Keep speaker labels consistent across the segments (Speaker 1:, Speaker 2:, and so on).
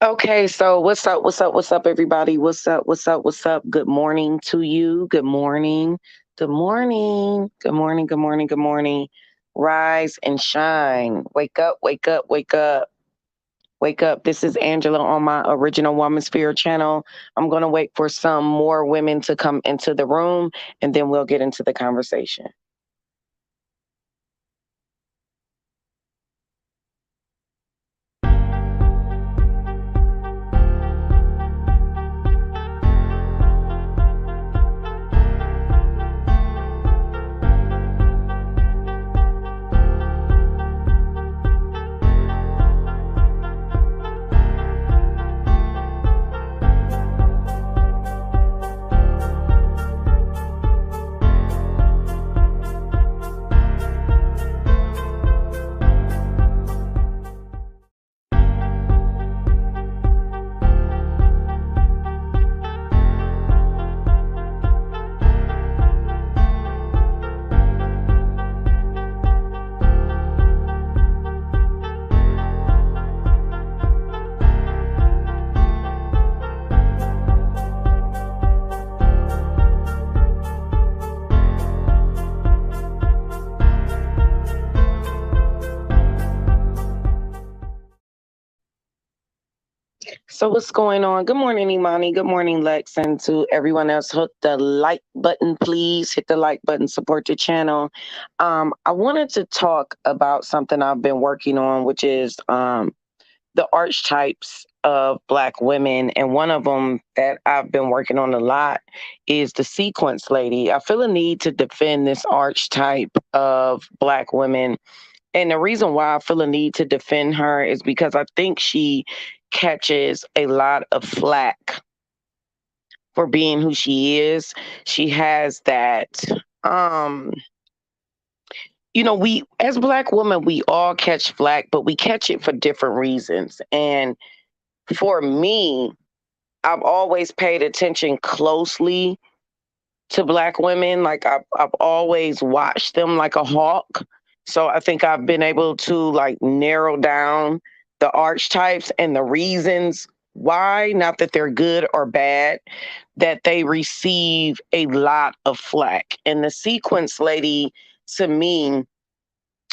Speaker 1: Okay, so what's up? What's up? What's up, everybody? What's up? What's up? What's up? Good morning to you. Good morning. Good morning. Good morning. Good morning. Good morning. Rise and shine. Wake up, wake up, wake up, wake up. This is Angela on my original Woman Sphere channel. I'm going to wait for some more women to come into the room and then we'll get into the conversation. So what's going on? Good morning, Imani. Good morning, Lex, and to everyone else. Hit the like button, please. Hit the like button. Support the channel. I wanted to talk about something I've been working on, which is the archetypes of Black women, and one of them that I've been working on a lot is the sequence lady. I feel a need to defend this archetype of Black women, and the reason why I feel a need to defend her is because I think she catches a lot of flack for being who she is. She has that, um, we as Black women, we all catch flack, but we catch it for different reasons. And for me, I've always paid attention closely to Black women. Like I've always watched them like a hawk. So I think I've been able to like narrow down the archetypes and the reasons why, not that they're good or bad, that they receive a lot of flack. And the sequence lady, to me,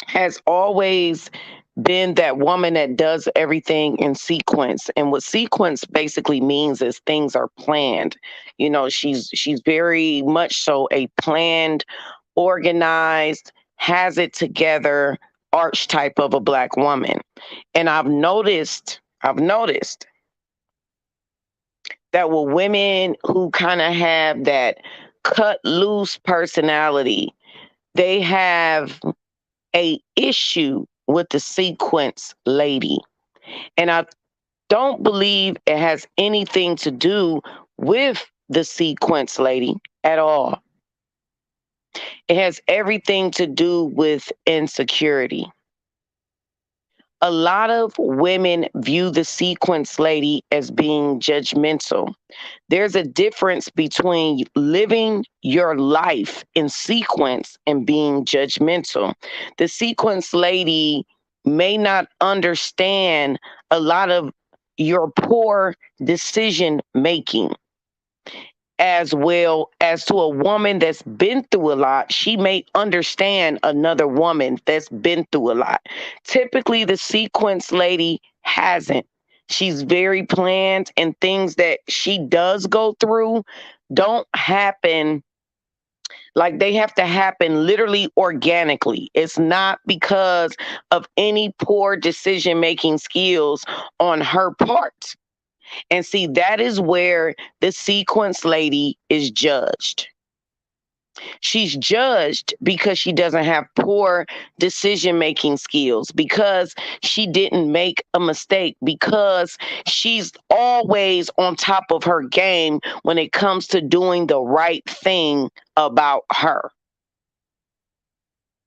Speaker 1: has always been that woman that does everything in sequence. And what sequence basically means is things are planned. She's very much so a planned, organized, has it together archetype of a Black woman. And I've noticed that with women who kind of have that cut loose personality, they have a issue with the sequence lady. And I don't believe it has anything to do with the sequence lady at all. It has everything to do with insecurity. A lot of women view the sequence lady as being judgmental. There's a difference between living your life in sequence and being judgmental. The sequence lady may not understand a lot of your poor decision making. As well as to a woman that's been through a lot, she may understand another woman that's been through a lot. Typically, the sequence lady hasn't. She's very planned, and things that she does go through don't happen like they have to happen literally organically. It's not because of any poor decision making skills on her part. And see, that is where the sequence lady is judged. She's judged because she doesn't have poor decision making skills, because she didn't make a mistake, because she's always on top of her game when it comes to doing the right thing about her.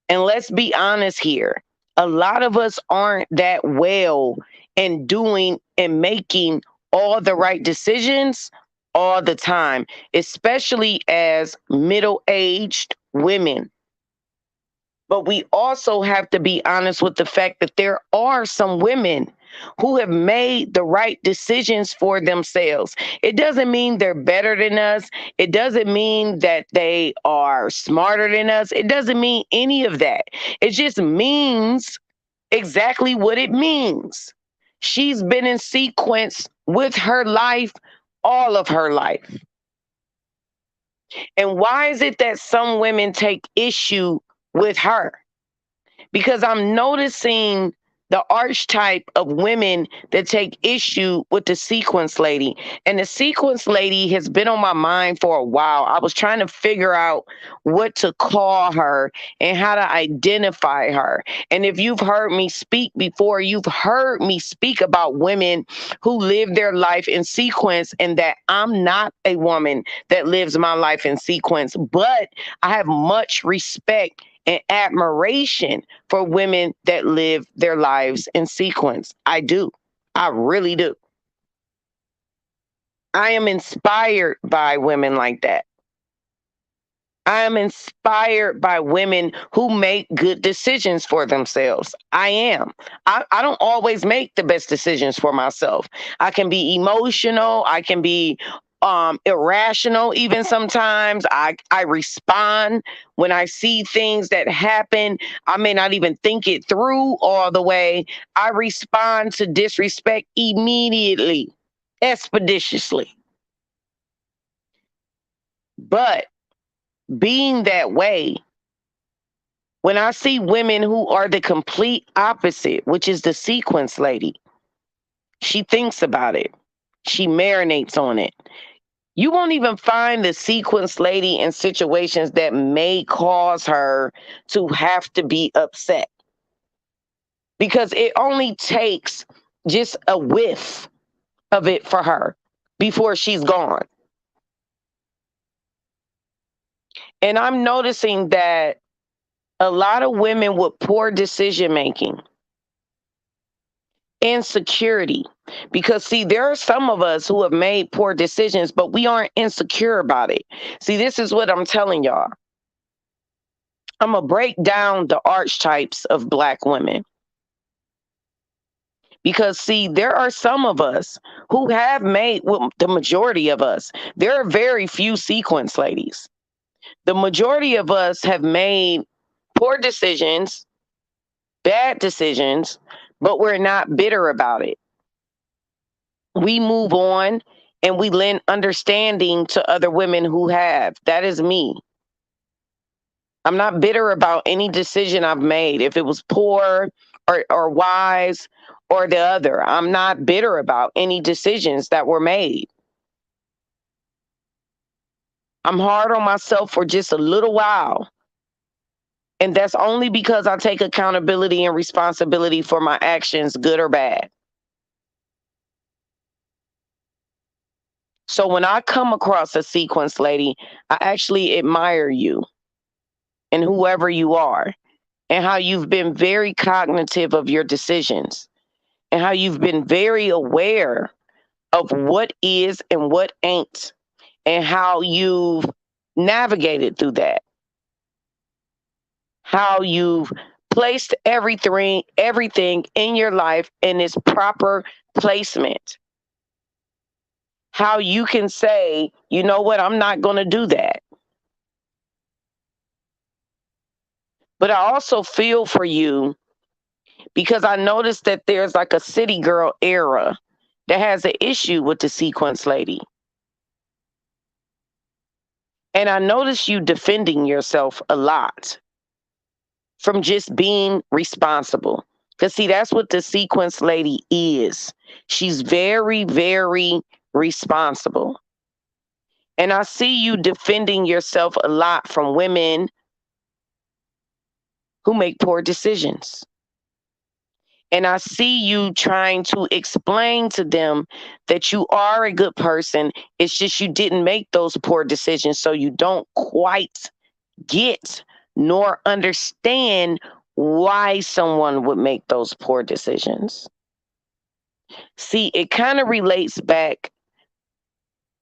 Speaker 1: And let's be honest here. A lot of us aren't that well in doing and making all the right decisions all the time, especially as middle aged women. But we also have to be honest with the fact that there are some women who have made the right decisions for themselves. It doesn't mean they're better than us. It doesn't mean that they are smarter than us. It doesn't mean any of that. It just means exactly what it means. She's been in sequence with her life all of her life. And why is it that some women take issue with her? Because I'm noticing the archetype of women that take issue with the sequence lady. And the sequence lady has been on my mind for a while. I was trying to figure out what to call her and how to identify her. And if you've heard me speak before, you've heard me speak about women who live their life in sequence, and that I'm not a woman that lives my life in sequence, but I have much respect and admiration for women that live their lives in sequence. I do. I really do. I am inspired by women like that. I am inspired by women who make good decisions for themselves. I am. I don't always make the best decisions for myself. I can be emotional. I can be irrational even sometimes. I respond when I see things that happen. I may not even think it through all the way. I respond to disrespect immediately, expeditiously. But being that way, when I see women who are the complete opposite, which is the sequence lady, she thinks about it. She marinates on it. You won't even find the sequence lady in situations that may cause her to have to be upset, because it only takes just a whiff of it for her before she's gone. And I'm noticing that a lot of women with poor decision making, insecurity, because see, there are some of us who have made poor decisions, but we aren't insecure about it. See, this is what I'm telling y'all. I'm gonna break down the archetypes of Black women, because see, there are some of us who have made, well, the majority of us, there are very few sequence ladies. The majority of us have made poor decisions, bad decisions, but we're not bitter about it. We move on and we lend understanding to other women who have. That is me. I'm not bitter about any decision I've made, if it was poor or wise or the other. I'm not bitter about any decisions that were made. I'm hard on myself for just a little while. And that's only because I take accountability and responsibility for my actions, good or bad. So when I come across a sequence lady, I actually admire you and whoever you are, and how you've been very cognitive of your decisions, and how you've been very aware of what is and what ain't, and how you've navigated through that, how you've placed everything in your life in its proper placement, how you can say, you know what, I'm not going to do that. But I also feel for you, because I noticed that there's like a city girl era that has an issue with the sequence lady. And I noticed you defending yourself a lot from just being responsible. Because, see, that's what the sequence lady is. She's very, very responsible. And I see you defending yourself a lot from women who make poor decisions. And I see you trying to explain to them that you are a good person. It's just you didn't make those poor decisions, so you don't quite get nor understand why someone would make those poor decisions. See, it kind of relates back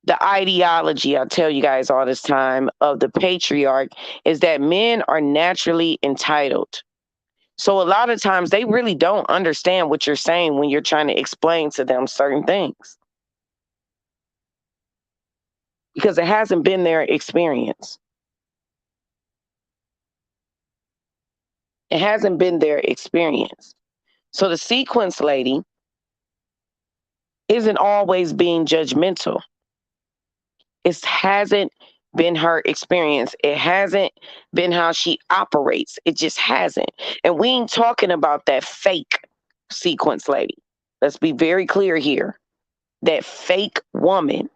Speaker 1: The ideology, I tell you guys all this time, of the patriarch is that men are naturally entitled. So a lot of times they really don't understand what you're saying when you're trying to explain to them certain things because it hasn't been their experience. It hasn't been their experience. So the sequence lady isn't always being judgmental. It hasn't been her experience. It hasn't been how she operates. It just hasn't. And we ain't talking about that fake sequence lady. Let's be very clear here. That fake woman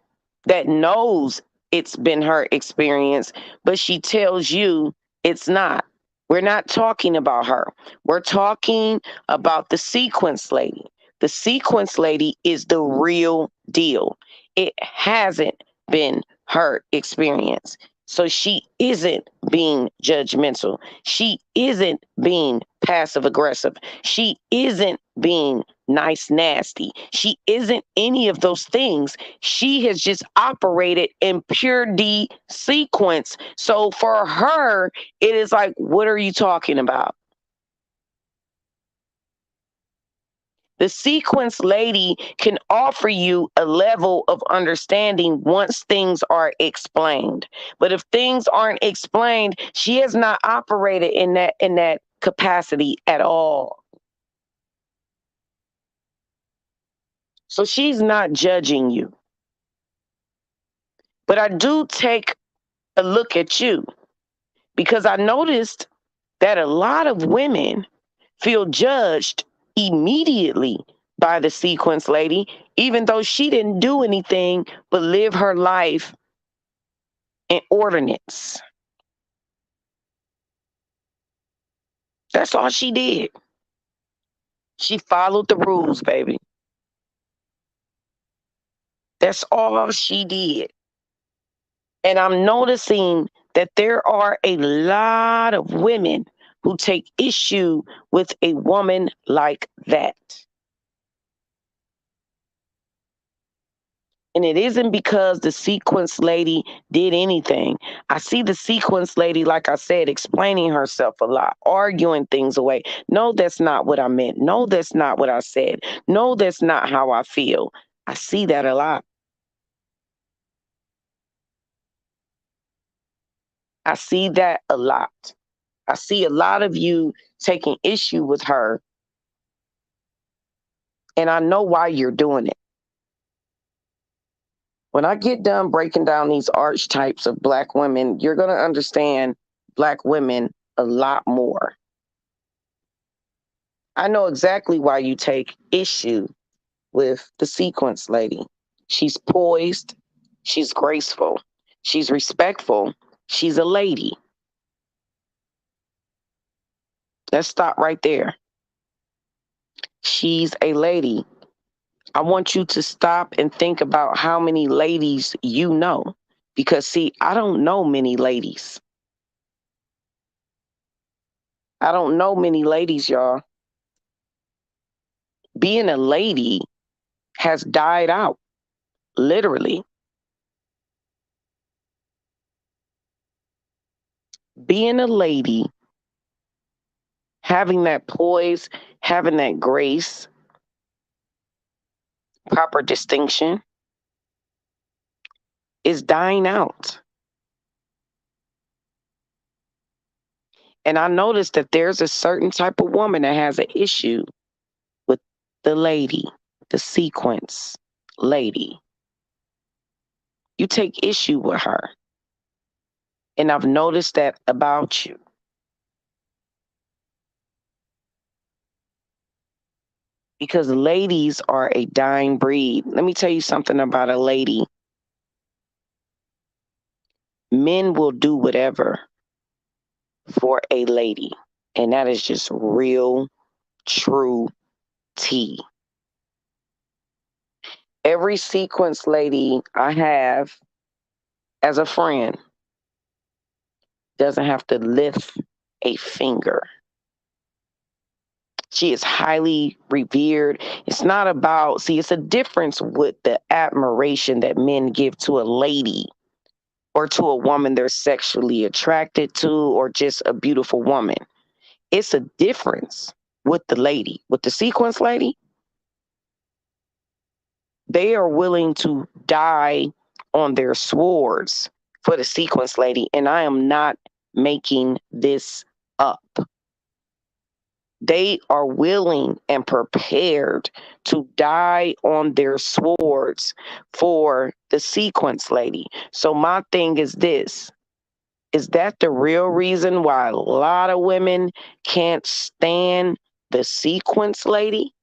Speaker 1: that knows it's been her experience, but she tells you it's not. We're not talking about her. We're talking about the sequence lady. The sequence lady is the real deal. It hasn't been her experience. So she isn't being judgmental. She isn't being passive aggressive. She isn't being nice, nasty. She isn't any of those things. She has just operated in pure D sequence. So for her, it is like, what are you talking about? The sequence lady can offer you a level of understanding once things are explained. But if things aren't explained, she has not operated in that capacity at all. So she's not judging you. But I do take a look at you because I noticed that a lot of women feel judged immediately by the sequence lady, even though she didn't do anything but live her life in ordinance. That's all she did. She followed the rules, baby. That's all she did. And I'm noticing that there are a lot of women who take issue with a woman like that. And it isn't because the sequence lady did anything. I see the sequence lady, like I said, explaining herself a lot, arguing things away. No, that's not what I meant. No, that's not what I said. No, that's not how I feel. I see that a lot. I see that a lot. I see a lot of you taking issue with her, and I know why you're doing it. When I get done breaking down these archetypes of Black women, you're going to understand Black women a lot more. I know exactly why you take issue with the sequence lady. She's poised, she's graceful, she's respectful, she's a lady. Let's stop right there. She's a lady. I want you to stop and think about how many ladies you know. Because, see, I don't know many ladies. I don't know many ladies, y'all. Being a lady has died out, literally. Being a lady, having that poise, having that grace, proper distinction, is dying out. And I noticed that there's a certain type of woman that has an issue with the lady, the sequence lady. You take issue with her. And I've noticed that about you. Because ladies are a dying breed. Let me tell you something about a lady. Men will do whatever for a lady. And that is just real, true tea. Every sequence lady I have as a friend doesn't have to lift a finger. She is highly revered. It's not about, see, it's a difference with the admiration that men give to a lady or to a woman they're sexually attracted to or just a beautiful woman. It's a difference with the lady. With the sequence lady, they are willing to die on their swords for the sequence lady. And I am not making this up. They are willing and prepared to die on their swords for the sequence lady. So my thing is this. Is that the real reason why a lot of women can't stand the sequence lady?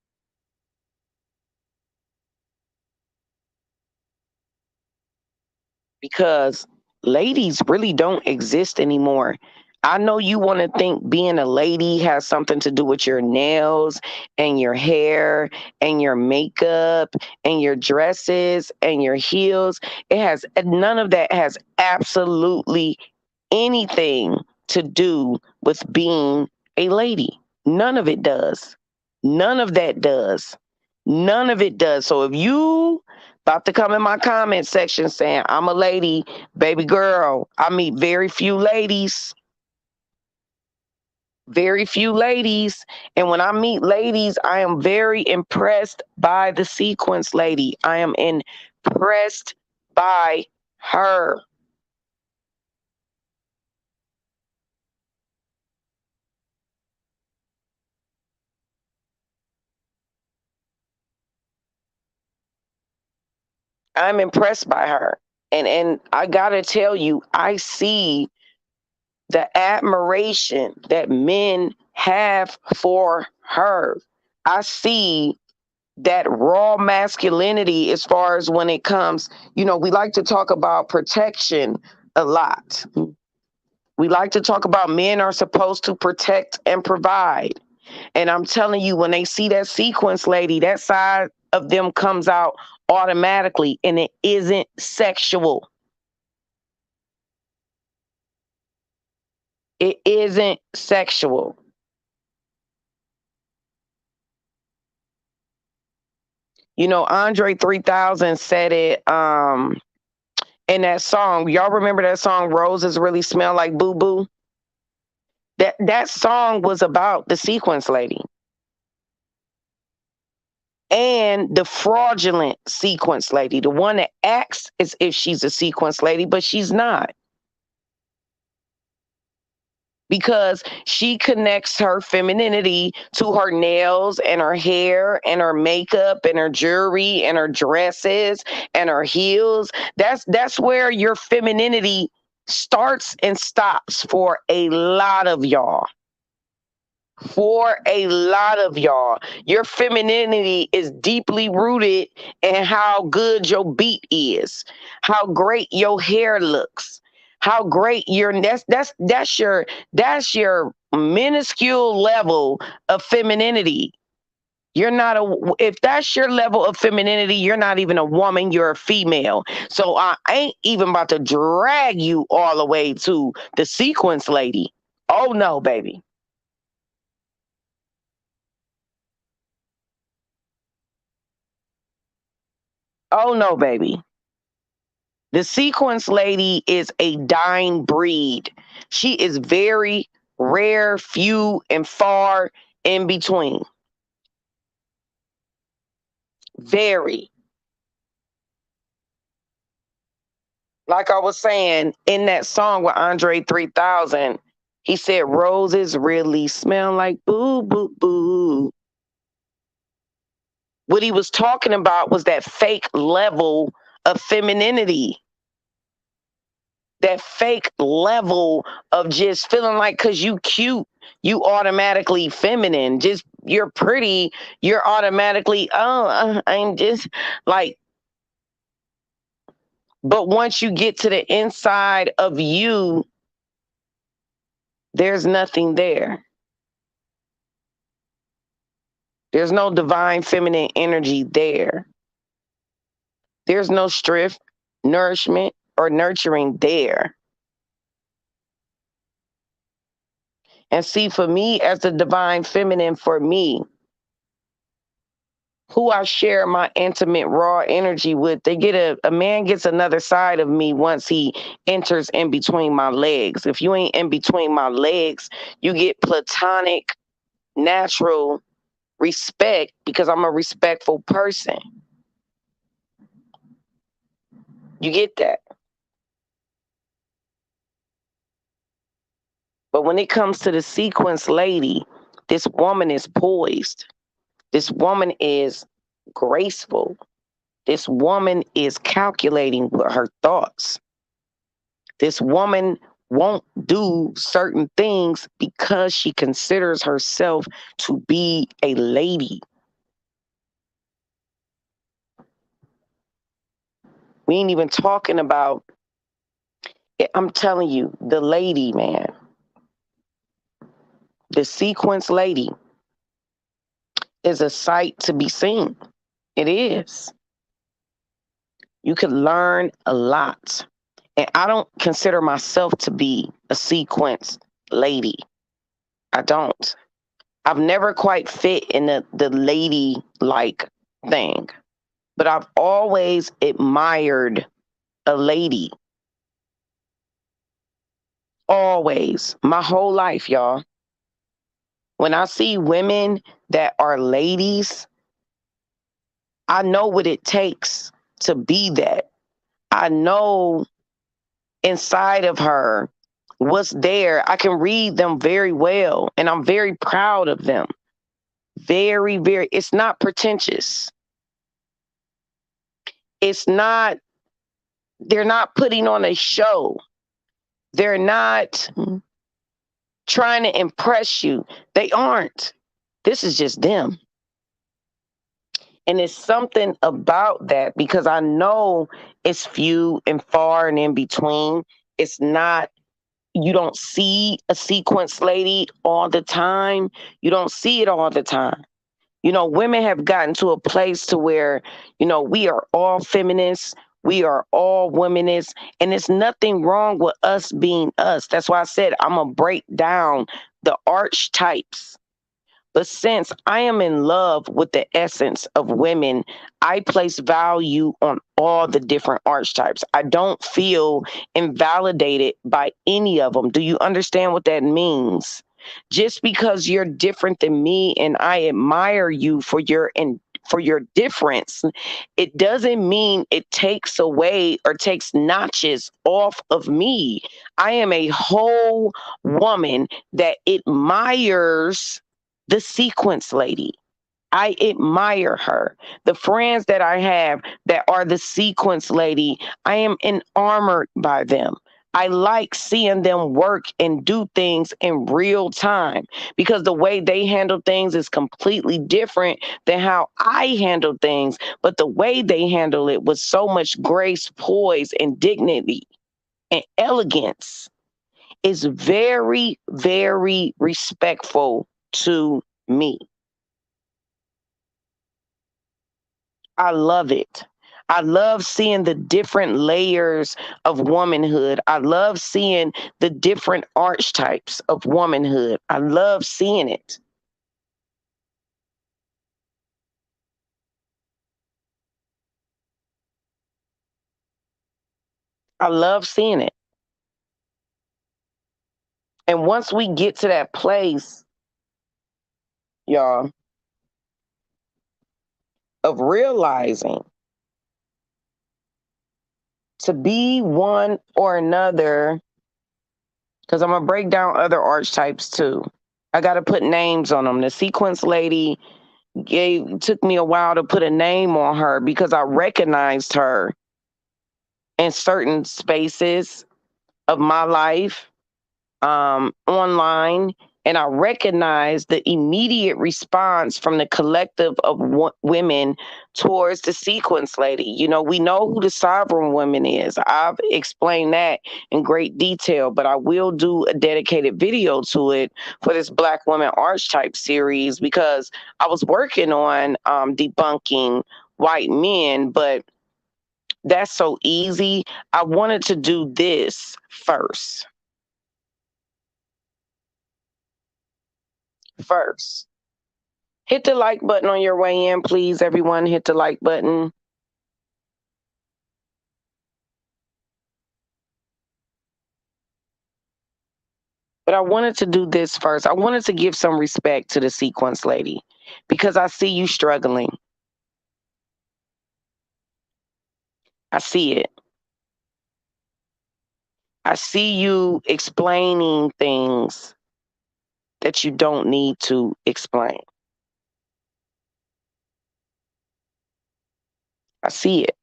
Speaker 1: Because ladies really don't exist anymore. I know you want to think being a lady has something to do with your nails and your hair and your makeup and your dresses and your heels. It has none of that has absolutely anything to do with being a lady. None of it does. None of that does. None of it does. So if you about to come in my comment section saying I'm a lady, baby girl, I meet very few ladies. Very few ladies. And when I meet ladies, I am very impressed by the sequence lady. I am impressed by her. I'm impressed by her. And I gotta tell you, I see the admiration that men have for her. I see that raw masculinity as far as when it comes, we like to talk about protection a lot. We like to talk about men are supposed to protect and provide. And I'm telling you, when they see that sequence lady, that side of them comes out automatically and it isn't sexual. It isn't sexual. Andre 3000 said it in that song. Y'all remember that song Roses Really Smell Like Boo Boo? That song was about the sequence lady and the fraudulent sequence lady, the one that acts as if she's a sequence lady, but she's not. Because she connects her femininity to her nails and her hair and her makeup and her jewelry and her dresses and her heels. That's where your femininity starts and stops for a lot of y'all. For a lot of y'all, your femininity is deeply rooted in how good your beat is, how great your hair looks, how great your that's your minuscule level of femininity. You're not a if that's your level of femininity, you're not even a woman, you're a female. So I ain't even about to drag you all the way to the sequence lady. Oh no, baby. Oh no, baby. The sequence lady is a dying breed. She is very rare, few, and far in between. Very. Like I was saying in that song with Andre 3000, he said, Roses really smell like boo, boo, boo. What he was talking about was that fake level of femininity, that fake level of just feeling like because you cute, you automatically feminine. Just you're pretty, you're automatically, I'm just like, but once you get to the inside of you, there's nothing there. There's no divine feminine energy there. There's no strength, nourishment, or nurturing there. And see, for me, as the divine feminine, for me, who I share my intimate raw energy with, a man gets another side of me once he enters in between my legs. If you ain't in between my legs, you get platonic, natural respect because I'm a respectful person. You get that? But when it comes to the sequence lady, this woman is poised. This woman is graceful. This woman is calculating with her thoughts. This woman won't do certain things because she considers herself to be a lady. We ain't even talking about, I'm telling you, the lady, man, the sequence lady is a sight to be seen. It is. You could learn a lot. And I don't consider myself to be a sequence lady. I don't. I've never quite fit in the lady like thing, but I've always admired a lady. Always. My whole life, y'all. When I see women that are ladies, I know what it takes to be that. I know inside of her what's there. I can read them very well, and I'm very proud of them. Very, very, it's not pretentious. It's not, they're not putting on a show. They're not trying to impress you. They aren't. This is just them. And it's something about that because I know it's few and far and in between. It's not, you don't see a sequence lady all the time. You don't see it all the time. You know, women have gotten to a place to where, you know, we are all feminists. We are all womanists. And there's nothing wrong with us being us. That's why I said I'm going to break down the archetypes. But since I am in love with the essence of women, I place value on all the different archetypes. I don't feel invalidated by any of them. Do you understand what that means? Just because you're different than me and I admire you for your difference, it doesn't mean it takes away or takes notches off of me. I am a whole woman that admires the sequence lady. I admire her. The friends that I have that are the sequence lady, I am enamored by them. I like seeing them work and do things in real time because the way they handle things is completely different than how I handle things. But the way they handle it with so much grace, poise, and dignity and elegance is very, very respectful to me. I love it. I love seeing the different layers of womanhood. I love seeing the different archetypes of womanhood. I love seeing it. I love seeing it. And once we get to that place, y'all, of realizing to be one or another, because I'm going to break down other archetypes too. I got to put names on them. The sequence lady took me a while to put a name on her because I recognized her in certain spaces of my life, online, and I recognized the immediate response from the collective of women towards the sequence lady. You know, we know who the sovereign woman is. I've explained that in great detail, but I will do a dedicated video to it for this Black Woman Archetype series because I was working on debunking white men, but that's so easy. I wanted to do this first. first. Hit the like button on your way in, please. Everyone, hit the like button. But I wanted to do this first. I wanted to give some respect to the sequence lady because I see you struggling. I see it. I see you explaining things that you don't need to explain. I see it.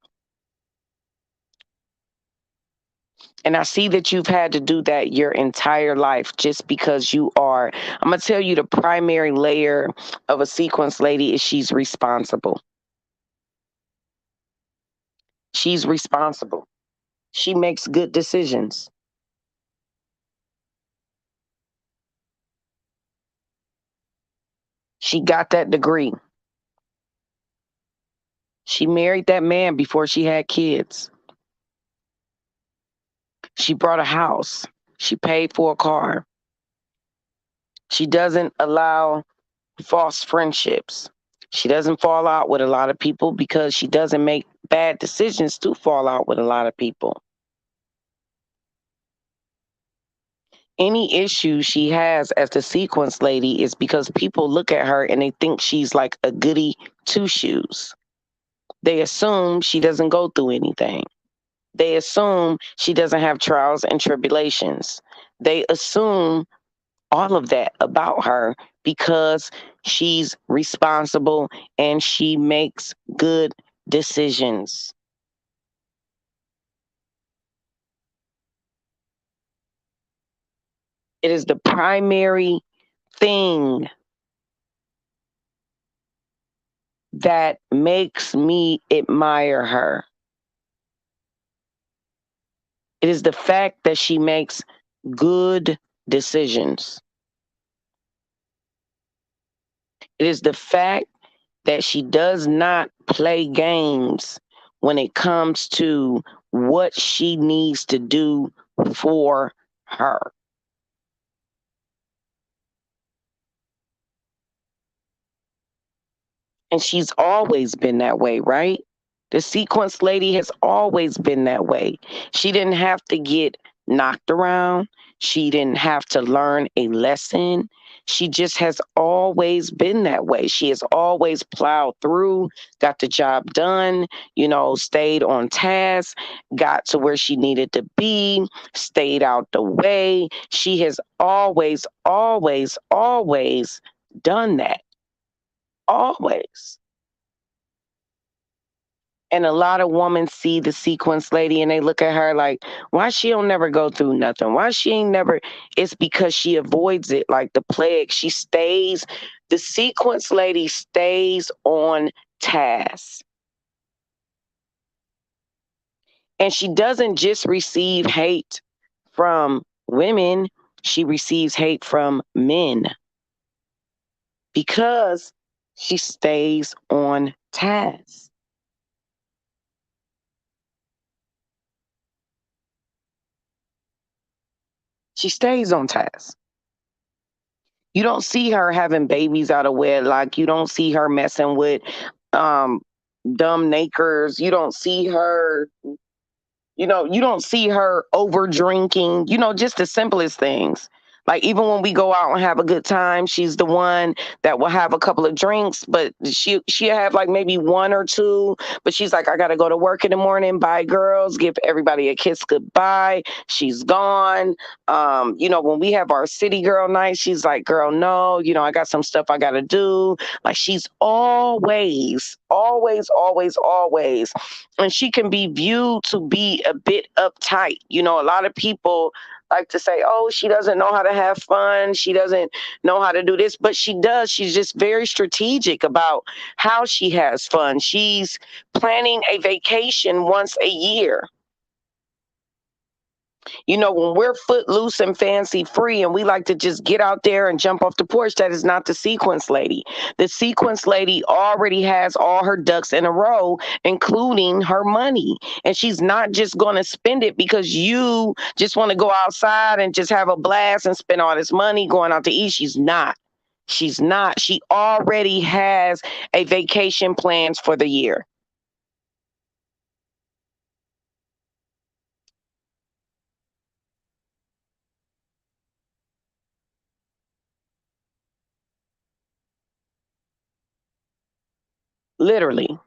Speaker 1: And I see that you've had to do that your entire life just because you are. I'm going to tell you the primary layer of a sequence lady is she's responsible. She's responsible. She makes good decisions. She got that degree. She married that man before she had kids. She bought a house. She paid for a car. She doesn't allow false friendships. She doesn't fall out with a lot of people because she doesn't make bad decisions to fall out with a lot of people. Any issue she has as the sequence lady is because people look at her and they think she's like a goody two shoes. They assume she doesn't go through anything. They assume she doesn't have trials and tribulations. They assume all of that about her because she's responsible and she makes good decisions. It is the primary thing that makes me admire her. It is the fact that she makes good decisions. It is the fact that she does not play games when it comes to what she needs to do for her. And she's always been that way, right? The sequence lady has always been that way. She didn't have to get knocked around. She didn't have to learn a lesson. She just has always been that way. She has always plowed through, got the job done, stayed on task, got to where she needed to be, stayed out the way. She has always, always, always done that. Always. And a lot of women see the sequence lady and they look at her like, why she don't never go through nothing? Why she ain't never? It's because she avoids it like the plague. The sequence lady stays on task. And she doesn't just receive hate from women, she receives hate from men because she stays on task. She stays on task. You don't see her having babies out of wedlock. You don't see her messing with um, dumb nakers. You don't see her over drinking, just the simplest things. Like even when we go out and have a good time, she's the one that will have a couple of drinks, but she'll have like maybe one or two, but she's like, I gotta go to work in the morning, bye girls, give everybody a kiss goodbye. She's gone. When we have our city girl night, she's like, girl, no, I got some stuff I gotta do. Like she's always, always, always, always, and she can be viewed to be a bit uptight. A lot of people like to say, oh, she doesn't know how to have fun. She doesn't know how to do this, but she does. She's just very strategic about how she has fun. She's planning a vacation once a year. When we're footloose and fancy free and we like to just get out there and jump off the porch, that is not the sequence lady. The sequence lady already has all her ducks in a row, including her money. And she's not just going to spend it because you just want to go outside and just have a blast and spend all this money going out to eat. She's not. She's not. She already has a vacation plans for the year. Literally.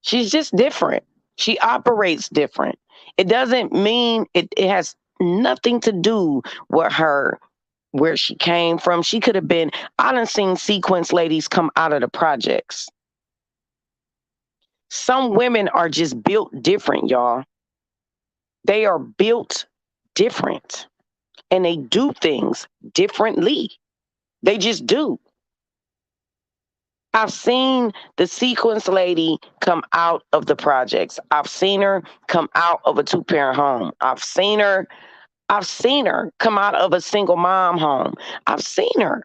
Speaker 1: She's just different. She operates different. It doesn't mean it has nothing to do with her where she came from. She could have been, I done seen sequence ladies come out of the projects. Some women are just built different, y'all. They are built different and they do things differently. They just do. I've seen the sequence lady come out of the projects. I've seen her come out of a two-parent home. I've seen her come out of a single mom home. I've seen her.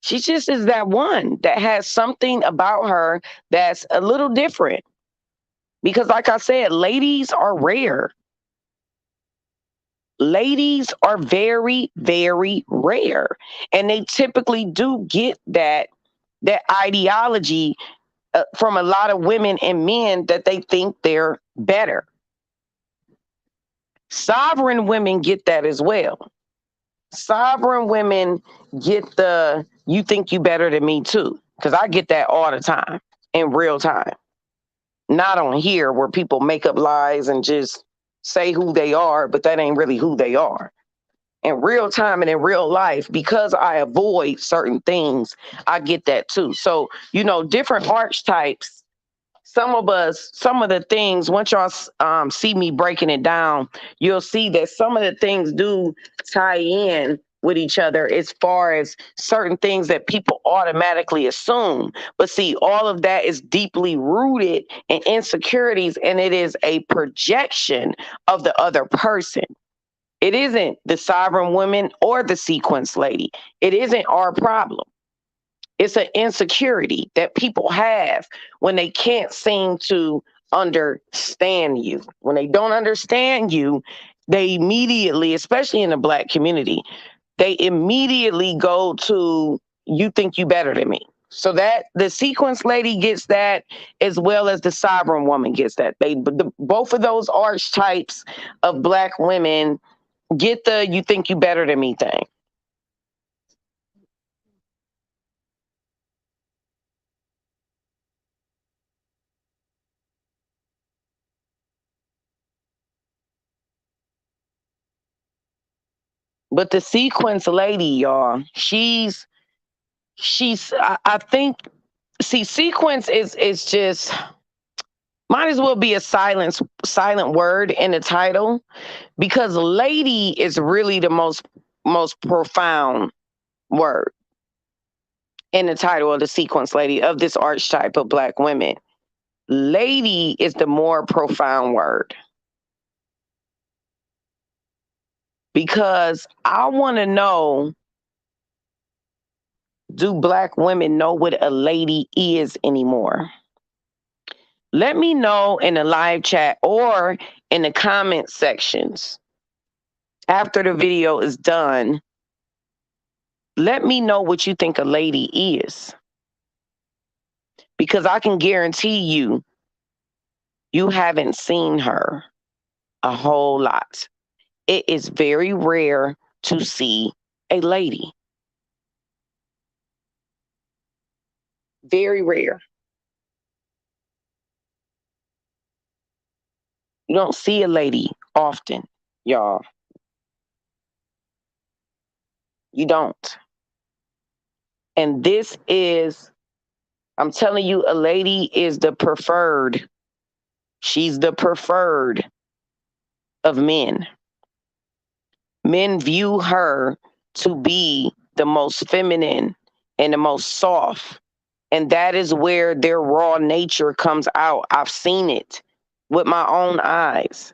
Speaker 1: She just is that one that has something about her that's a little different. Because, like I said, ladies are rare. Ladies are very, very rare. And they typically do get that ideology from a lot of women and men that they think they're better. Sovereign women get that as well. Sovereign women get the you think you better than me too. Because I get that all the time in real time. Not on here where people make up lies and just say who they are, but that ain't really who they are. In real time and in real life, because I avoid certain things, I get that too. So, different archetypes, some of us, some of the things, once y'all see me breaking it down, you'll see that some of the things do tie in with each other as far as certain things that people automatically assume. But see, all of that is deeply rooted in insecurities, and it is a projection of the other person. It isn't the sovereign woman or the sequence lady. It isn't our problem. It's an insecurity that people have when they can't seem to understand you. When they don't understand you, they immediately, especially in the Black community, they immediately go to, you think you better than me. So that the sequence lady gets that, as well as the sovereign woman gets that. Both of those archetypes of Black women get the you think you better than me thing. But the sequence lady, y'all, I think, see, sequence is just, might as well be a silent word in the title, because lady is really the most profound word in the title of the sequence lady of this archetype of Black women. Lady is the more profound word, because I want to know, do Black women know what a lady is anymore? Let me know in the live chat or in the comment sections after the video is done. Let me know what you think a lady is, because I can guarantee you, you haven't seen her a whole lot. It is very rare to see a lady. Very rare. You don't see a lady often, y'all. You don't. And this is, I'm telling you, a lady is the preferred. She's the preferred of men. Men view her to be the most feminine and the most soft. And that is where their raw nature comes out. I've seen it with my own eyes.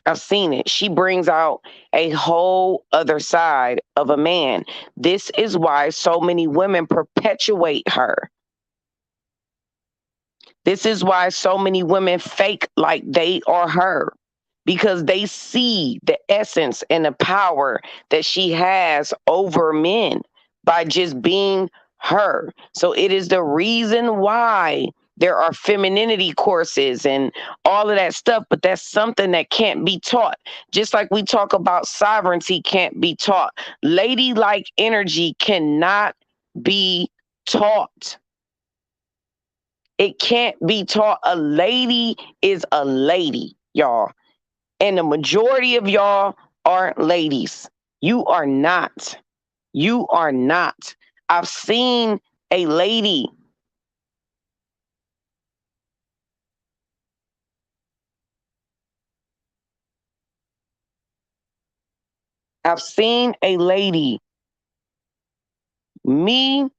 Speaker 1: I've seen it. She brings out a whole other side of a man. This is why so many women perpetuate her. This is why so many women fake like they are her, because they see the essence and the power that she has over men by just being her. So it is the reason why there are femininity courses and all of that stuff, but that's something that can't be taught. Just like we talk about sovereignty can't be taught. Ladylike energy cannot be taught. It can't be taught. A lady is a lady, y'all. And the majority of y'all aren't ladies. You are not. You are not. I've seen a lady. I've seen a lady. Me,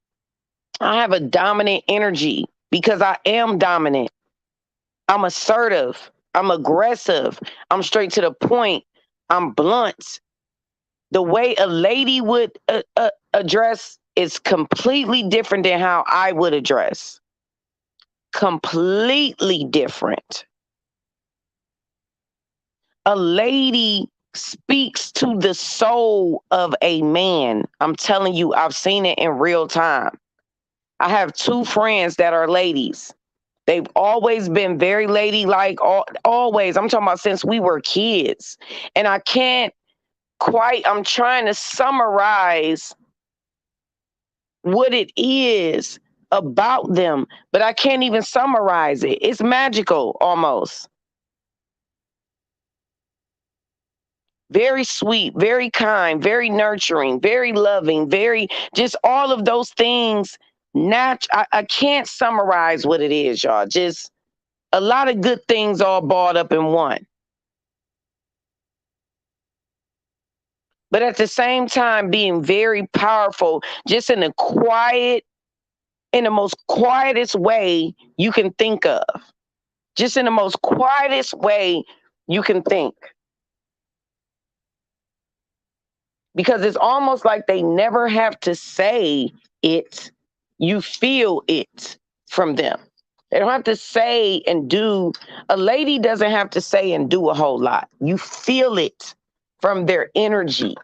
Speaker 1: I have a dominant energy because I am dominant. I'm assertive. I'm aggressive. I'm straight to the point. I'm blunt. The way a lady would address is completely different than how I would address. Completely different. A lady speaks to the soul of a man. I'm telling you, I've seen it in real time. I have two friends that are ladies. They've always been very ladylike, always. I'm talking about since we were kids. And I can't quite, I'm trying to summarize what it is about them, but I can't even summarize it. It's magical almost. Very sweet, very kind, very nurturing, very loving, very just all of those things. I can't summarize what it is, y'all. Just a lot of good things all balled up in one. But at the same time, being very powerful, just in the most quietest way you can think of. Just in the most quietest way you can think. Because it's almost like they never have to say it. You feel it from them. They don't have to say and do. A lady doesn't have to say and do a whole lot. You feel it from their energy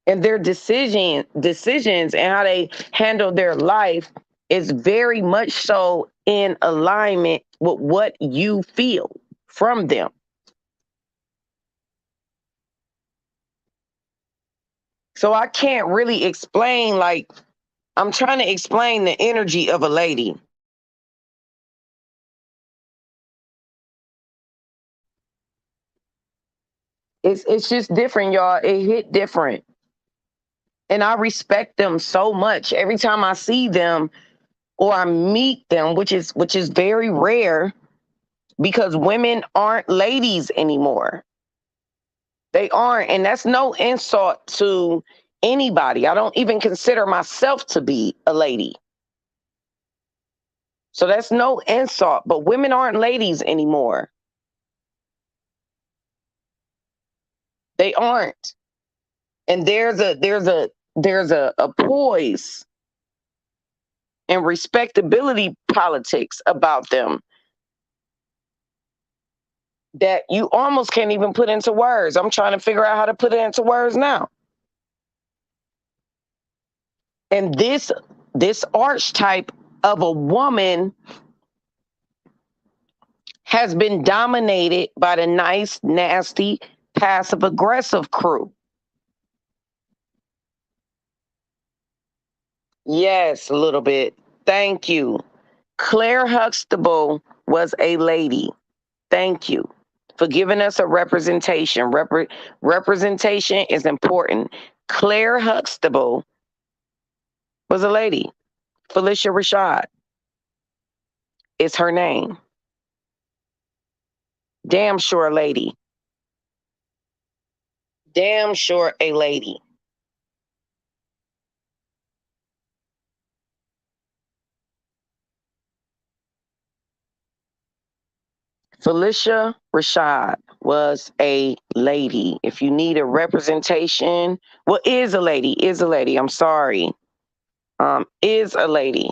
Speaker 1: and their decisions and how they handle their life is very much so in alignment with what you feel from them. So I can't really explain, like, I'm trying to explain the energy of a lady. It's just different, y'all. It hit different. And I respect them so much. Every time I see them or I meet them, which is very rare because women aren't ladies anymore. They aren't, and that's no insult to anybody. I don't even consider myself to be a lady. So that's no insult, but women aren't ladies anymore. They aren't. And there's a poise and respectability politics about them that you almost can't even put into words. I'm trying to figure out how to put it into words now. And this archetype of a woman has been dominated by the nice, nasty, passive aggressive crew. Yes, a little bit. Thank you. Claire Huxtable was a lady. Thank you for giving us a representation. Representation is important. Claire Huxtable was a lady. Felicia Rashad is her name. Damn sure a lady. Damn sure a lady. Felicia Rashad was a lady. If you need a representation, well, is a lady. I'm sorry. Is a lady.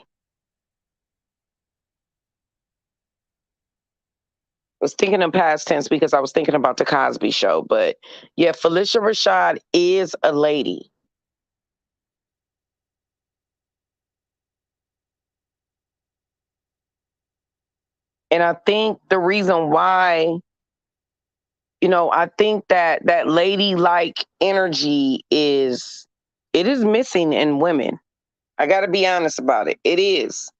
Speaker 1: Was thinking in past tense because I was thinking about the Cosby Show, but yeah, Felicia Rashad is a lady. And I think the reason why, I think that that ladylike energy it is missing in women. I got to be honest about it. It is.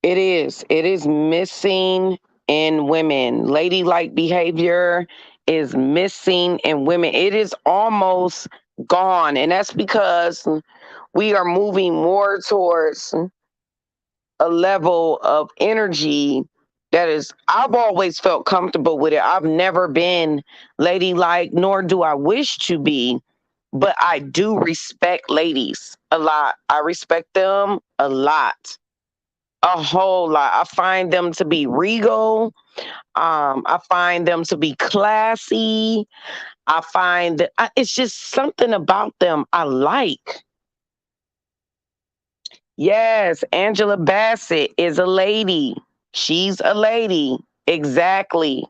Speaker 1: It is. It is missing in women. Ladylike behavior is missing in women. It is almost gone. And that's because we are moving more towards a level of energy that is, I've always felt comfortable with it. I've never been ladylike, nor do I wish to be, but I do respect ladies a lot. I respect them a lot, a whole lot. I find them to be regal. I find them to be classy. I find that it's just something about them I like. Yes, Angela Bassett is a lady. She's a lady. Exactly.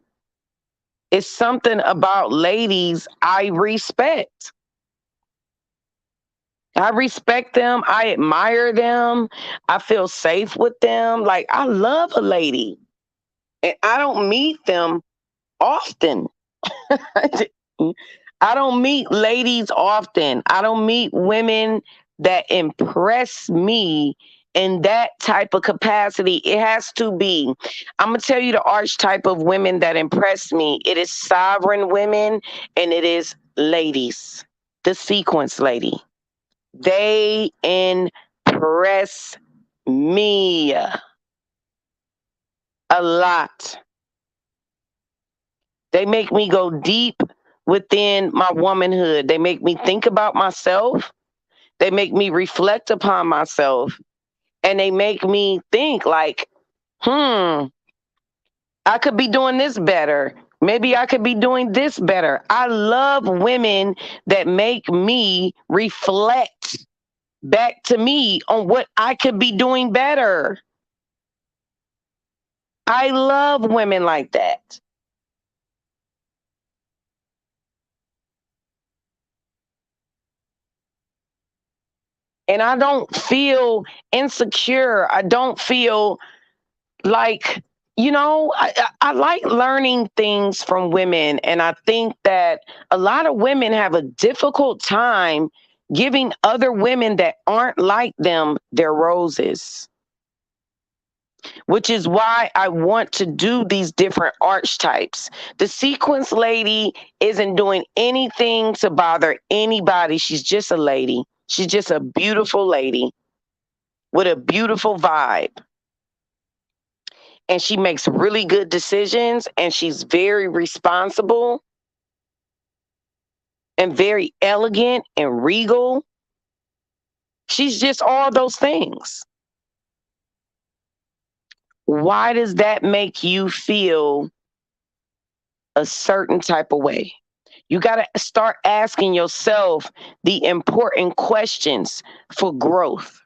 Speaker 1: It's something about ladies I respect. I respect them. I admire them. I feel safe with them. Like, I love a lady. And I don't meet them often. I don't meet ladies often. I don't meet women that impress me in that type of capacity. It has to be. I'm going to tell you the archetype of women that impress me. It is sovereign women and it is ladies. The sequence lady. They impress me a lot. They make me go deep within my womanhood. They make me think about myself. They make me reflect upon myself. And they make me think like, I could be doing this better. Maybe I could be doing this better. I love women that make me reflect back to me on what I could be doing better. I love women like that. And I don't feel insecure. I don't feel like, I like learning things from women. And I think that a lot of women have a difficult time giving other women that aren't like them their roses, which is why I want to do these different archetypes. The sequence lady isn't doing anything to bother anybody. She's just a lady. She's just a beautiful lady with a beautiful vibe. And she makes really good decisions and she's very responsible and very elegant and regal. She's just all those things. Why does that make you feel a certain type of way? You got to start asking yourself the important questions for growth.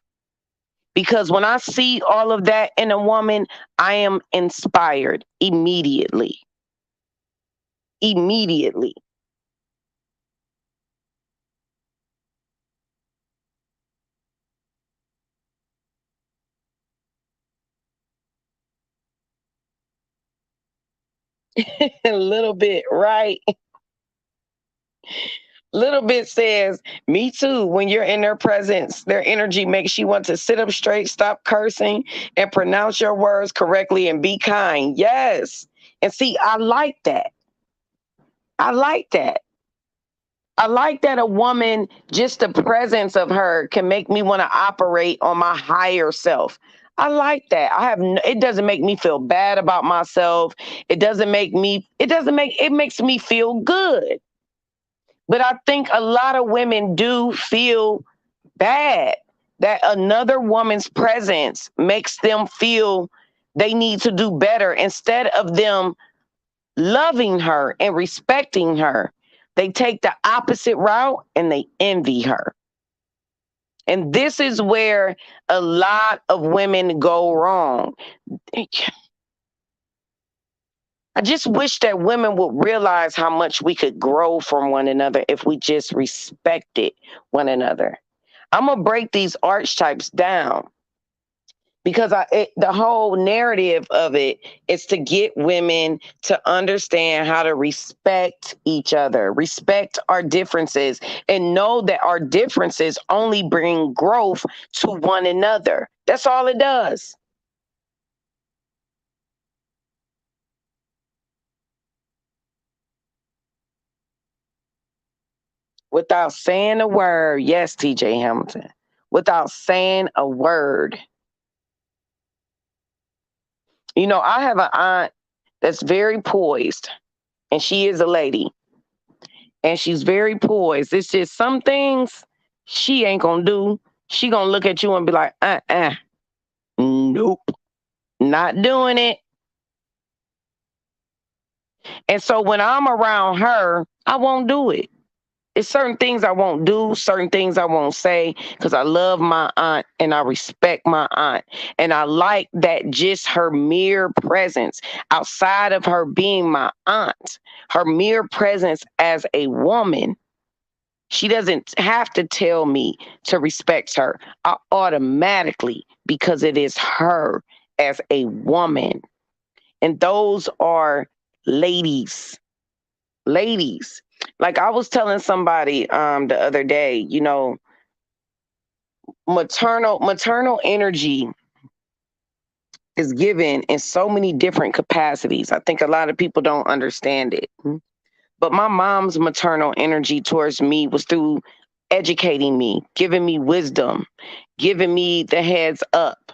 Speaker 1: Because when I see all of that in a woman, I am inspired immediately. Immediately. A little bit, right? Little bit says, me too. When you're in their presence, their energy makes you want to sit up straight, stop cursing, and pronounce your words correctly and be kind. Yes. And see, I like that. I like that. I like that a woman, just the presence of her can make me want to operate on my higher self. I like that. It doesn't make me feel bad about myself. It makes me feel good. But I think a lot of women do feel bad that another woman's presence makes them feel they need to do better instead of them loving her and respecting her. They take the opposite route and they envy her. And this is where a lot of women go wrong. I just wish that women would realize how much we could grow from one another if we just respected one another. I'm going to break these archetypes down because the whole narrative of it is to get women to understand how to respect each other, respect our differences, and know that our differences only bring growth to one another. That's all it does. Without saying a word, yes, TJ Hamilton, without saying a word. You know, I have an aunt that's very poised, and she is a lady, and she's very poised. It's just some things she ain't gonna do. She gonna look at you and be like, nope, not doing it. And so when I'm around her, I won't do it. It's certain things I won't do, certain things I won't say, because I love my aunt and I respect my aunt. And I like that just her mere presence, outside of her being my aunt, her mere presence as a woman, she doesn't have to tell me to respect her. I automatically, because it is her as a woman. And those are ladies. Ladies. Like I was telling somebody the other day, you know, maternal energy is given in so many different capacities. I think a lot of people don't understand it. But my mom's maternal energy towards me was through educating me, giving me wisdom, giving me the heads up,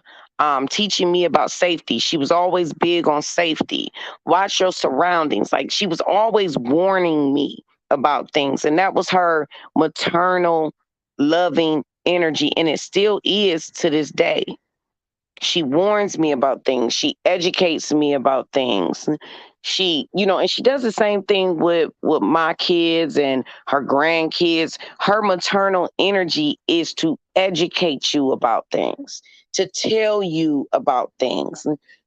Speaker 1: teaching me about safety. She was always big on safety. Watch your surroundings. Like she was always warning me about things. And that was her maternal, loving energy. And it still is to this day. She warns me about things. She educates me about things. She, you know, and she does the same thing with my kids and her grandkids. Her maternal energy is to educate you about things, to tell you about things,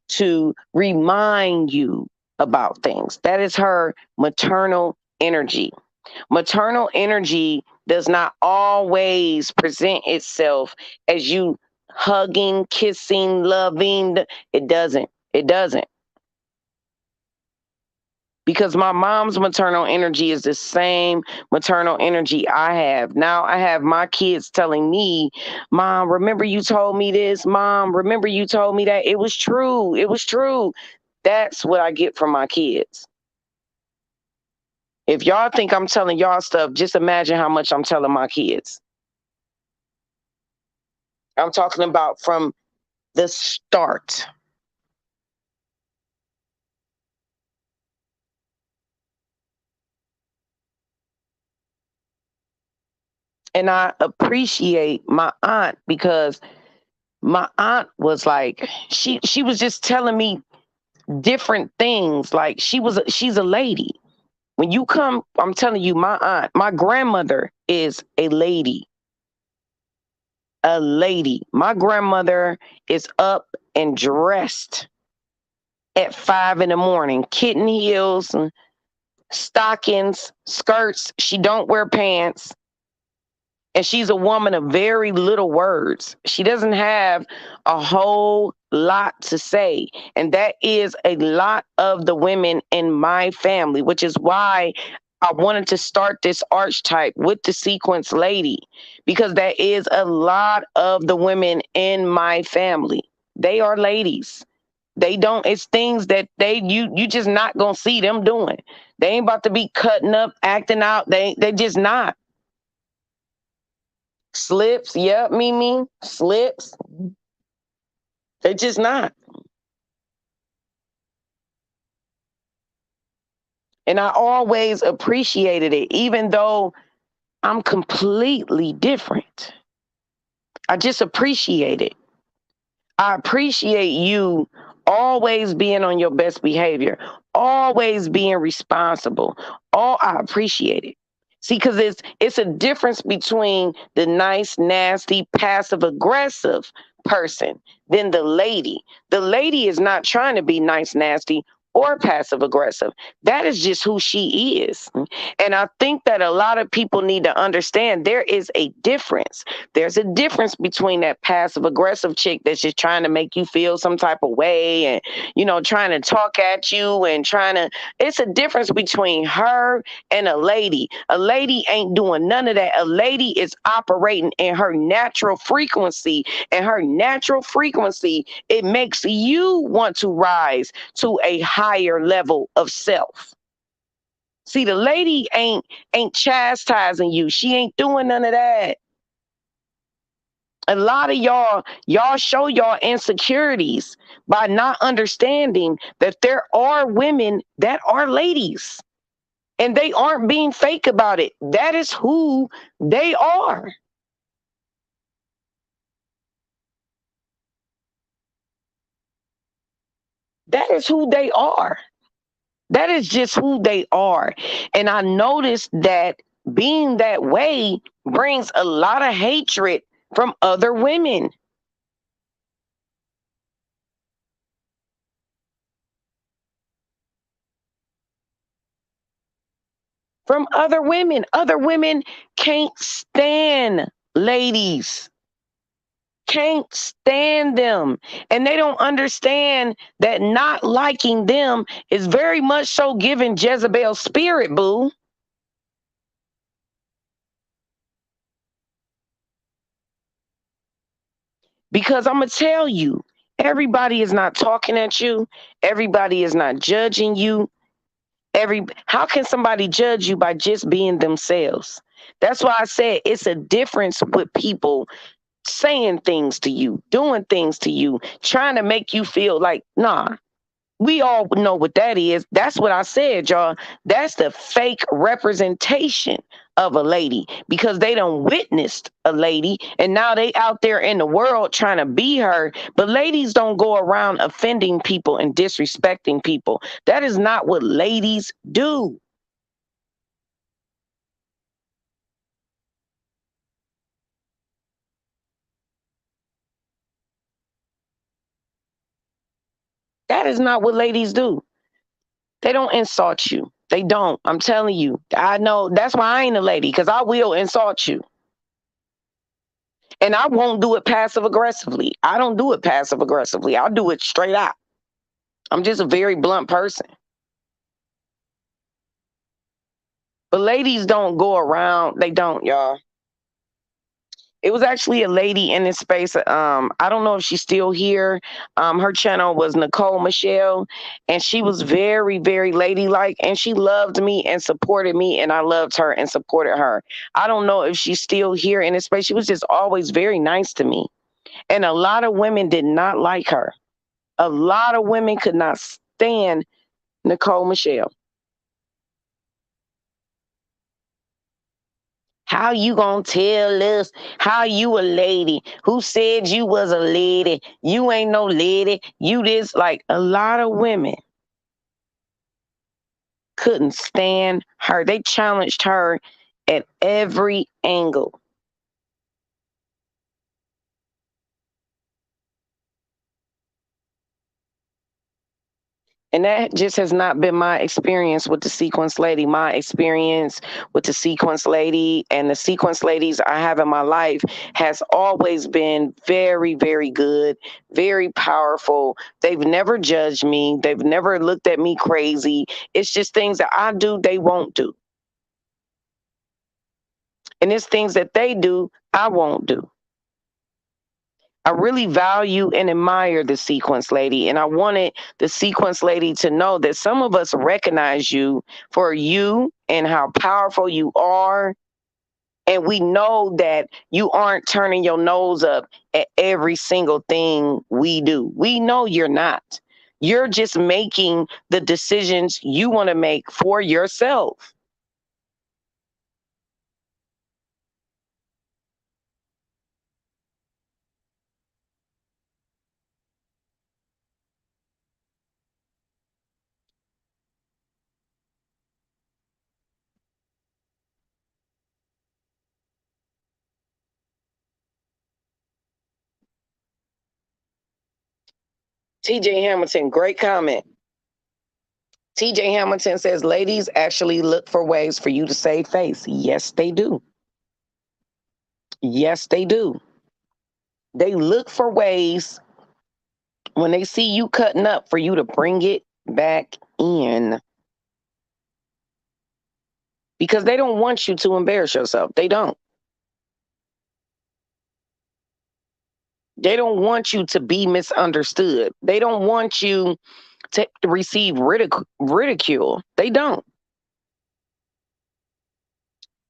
Speaker 1: to remind you about things. That is her maternal energy. Maternal energy does not always present itself as you hugging, kissing, loving. It doesn't. It doesn't. Because my mom's maternal energy is the same maternal energy I have. Now I have my kids telling me, Mom, remember you told me this? Mom, remember you told me that? It was true. It was true. That's what I get from my kids. If y'all think I'm telling y'all stuff, just imagine how much I'm telling my kids. I'm talking about from the start. And I appreciate my aunt because my aunt was like, she was just telling me different things. Like she's a lady. When you come, I'm telling you, my aunt, my grandmother is a lady. A lady. My grandmother is up and dressed at 5 in the morning, kitten heels, stockings, skirts. She don't wear pants. And she's a woman of very little words. She doesn't have a whole lot to say. And that is a lot of the women in my family, which is why I wanted to start this archetype with the sequence lady, because there is a lot of the women in my family. They are ladies. They don't, it's things that you just not gonna see them doing. They ain't about to be cutting up, acting out. They just not. Slips, yep, Mimi, slips. They're just not. And I always appreciated it, even though I'm completely different. I just appreciate it. I appreciate you always being on your best behavior, always being responsible. All I appreciate it. See, because it's a difference between the nice, nasty, passive aggressive person than the lady. The lady is not trying to be nice, nasty, or passive aggressive. That is just who she is. And I think that a lot of people need to understand there is a difference. There's a difference between that passive aggressive chick that's just trying to make you feel some type of way and, trying to talk at you and it's a difference between her and a lady. A lady ain't doing none of that. A lady is operating in her natural frequency, and her natural frequency, it makes you want to rise to a higher level of self. See, the lady ain't chastising you. She ain't doing none of that. A lot of y'all show y'all insecurities by not understanding that there are women that are ladies and they aren't being fake about it. That is who they are. That is who they are. That is just who they are. And I noticed that being that way brings a lot of hatred from other women. From other women. Other women can't stand ladies, can't stand them. And they don't understand that not liking them is very much so giving Jezebel spirit, boo. Because I'm going to tell you, everybody is not talking at you, everybody is not judging you. How can somebody judge you by just being themselves? That's why I said it's a difference with people saying things to you, doing things to you, trying to make you feel like, nah, we all know what that is. That's what I said, y'all. That's the fake representation of a lady because they don't witnessed a lady and now they out there in the world trying to be her. But ladies don't go around offending people and disrespecting people. That is not what ladies do. That is not what ladies do. They don't insult you. They don't. I'm telling you. I know. That's why I ain't a lady because I will insult you. And I won't do it passive aggressively. I don't do it passive aggressively. I'll do it straight out. I'm just a very blunt person. But ladies don't go around. They don't, y'all. It was actually a lady in this space. I don't know if she's still here. Her channel was Nicole Michelle, and she was very, very ladylike, and she loved me and supported me, and I loved her and supported her. I don't know if she's still here in this space. She was just always very nice to me, and a lot of women did not like her. A lot of women could not stand Nicole Michelle. How you gonna tell us how you a lady? Who said you was a lady? You ain't no lady. You this like a lot of women couldn't stand her. They challenged her at every angle. And that just has not been my experience with the sequence lady. My experience with the sequence lady and the sequence ladies I have in my life has always been very, very good, very powerful. They've never judged me. They've never looked at me crazy. It's just things that I do, they won't do. And it's things that they do, I won't do. I really value and admire the sequence lady. And I wanted the sequence lady to know that some of us recognize you for you and how powerful you are. And we know that you aren't turning your nose up at every single thing we do. We know you're not. You're just making the decisions you want to make for yourself. TJ Hamilton, great comment. TJ Hamilton says ladies actually look for ways for you to save face. Yes, they do. Yes, they do. They look for ways when they see you cutting up for you to bring it back in because they don't want you to embarrass yourself. They don't. They don't want you to be misunderstood. They don't want you to receive ridicule. They don't.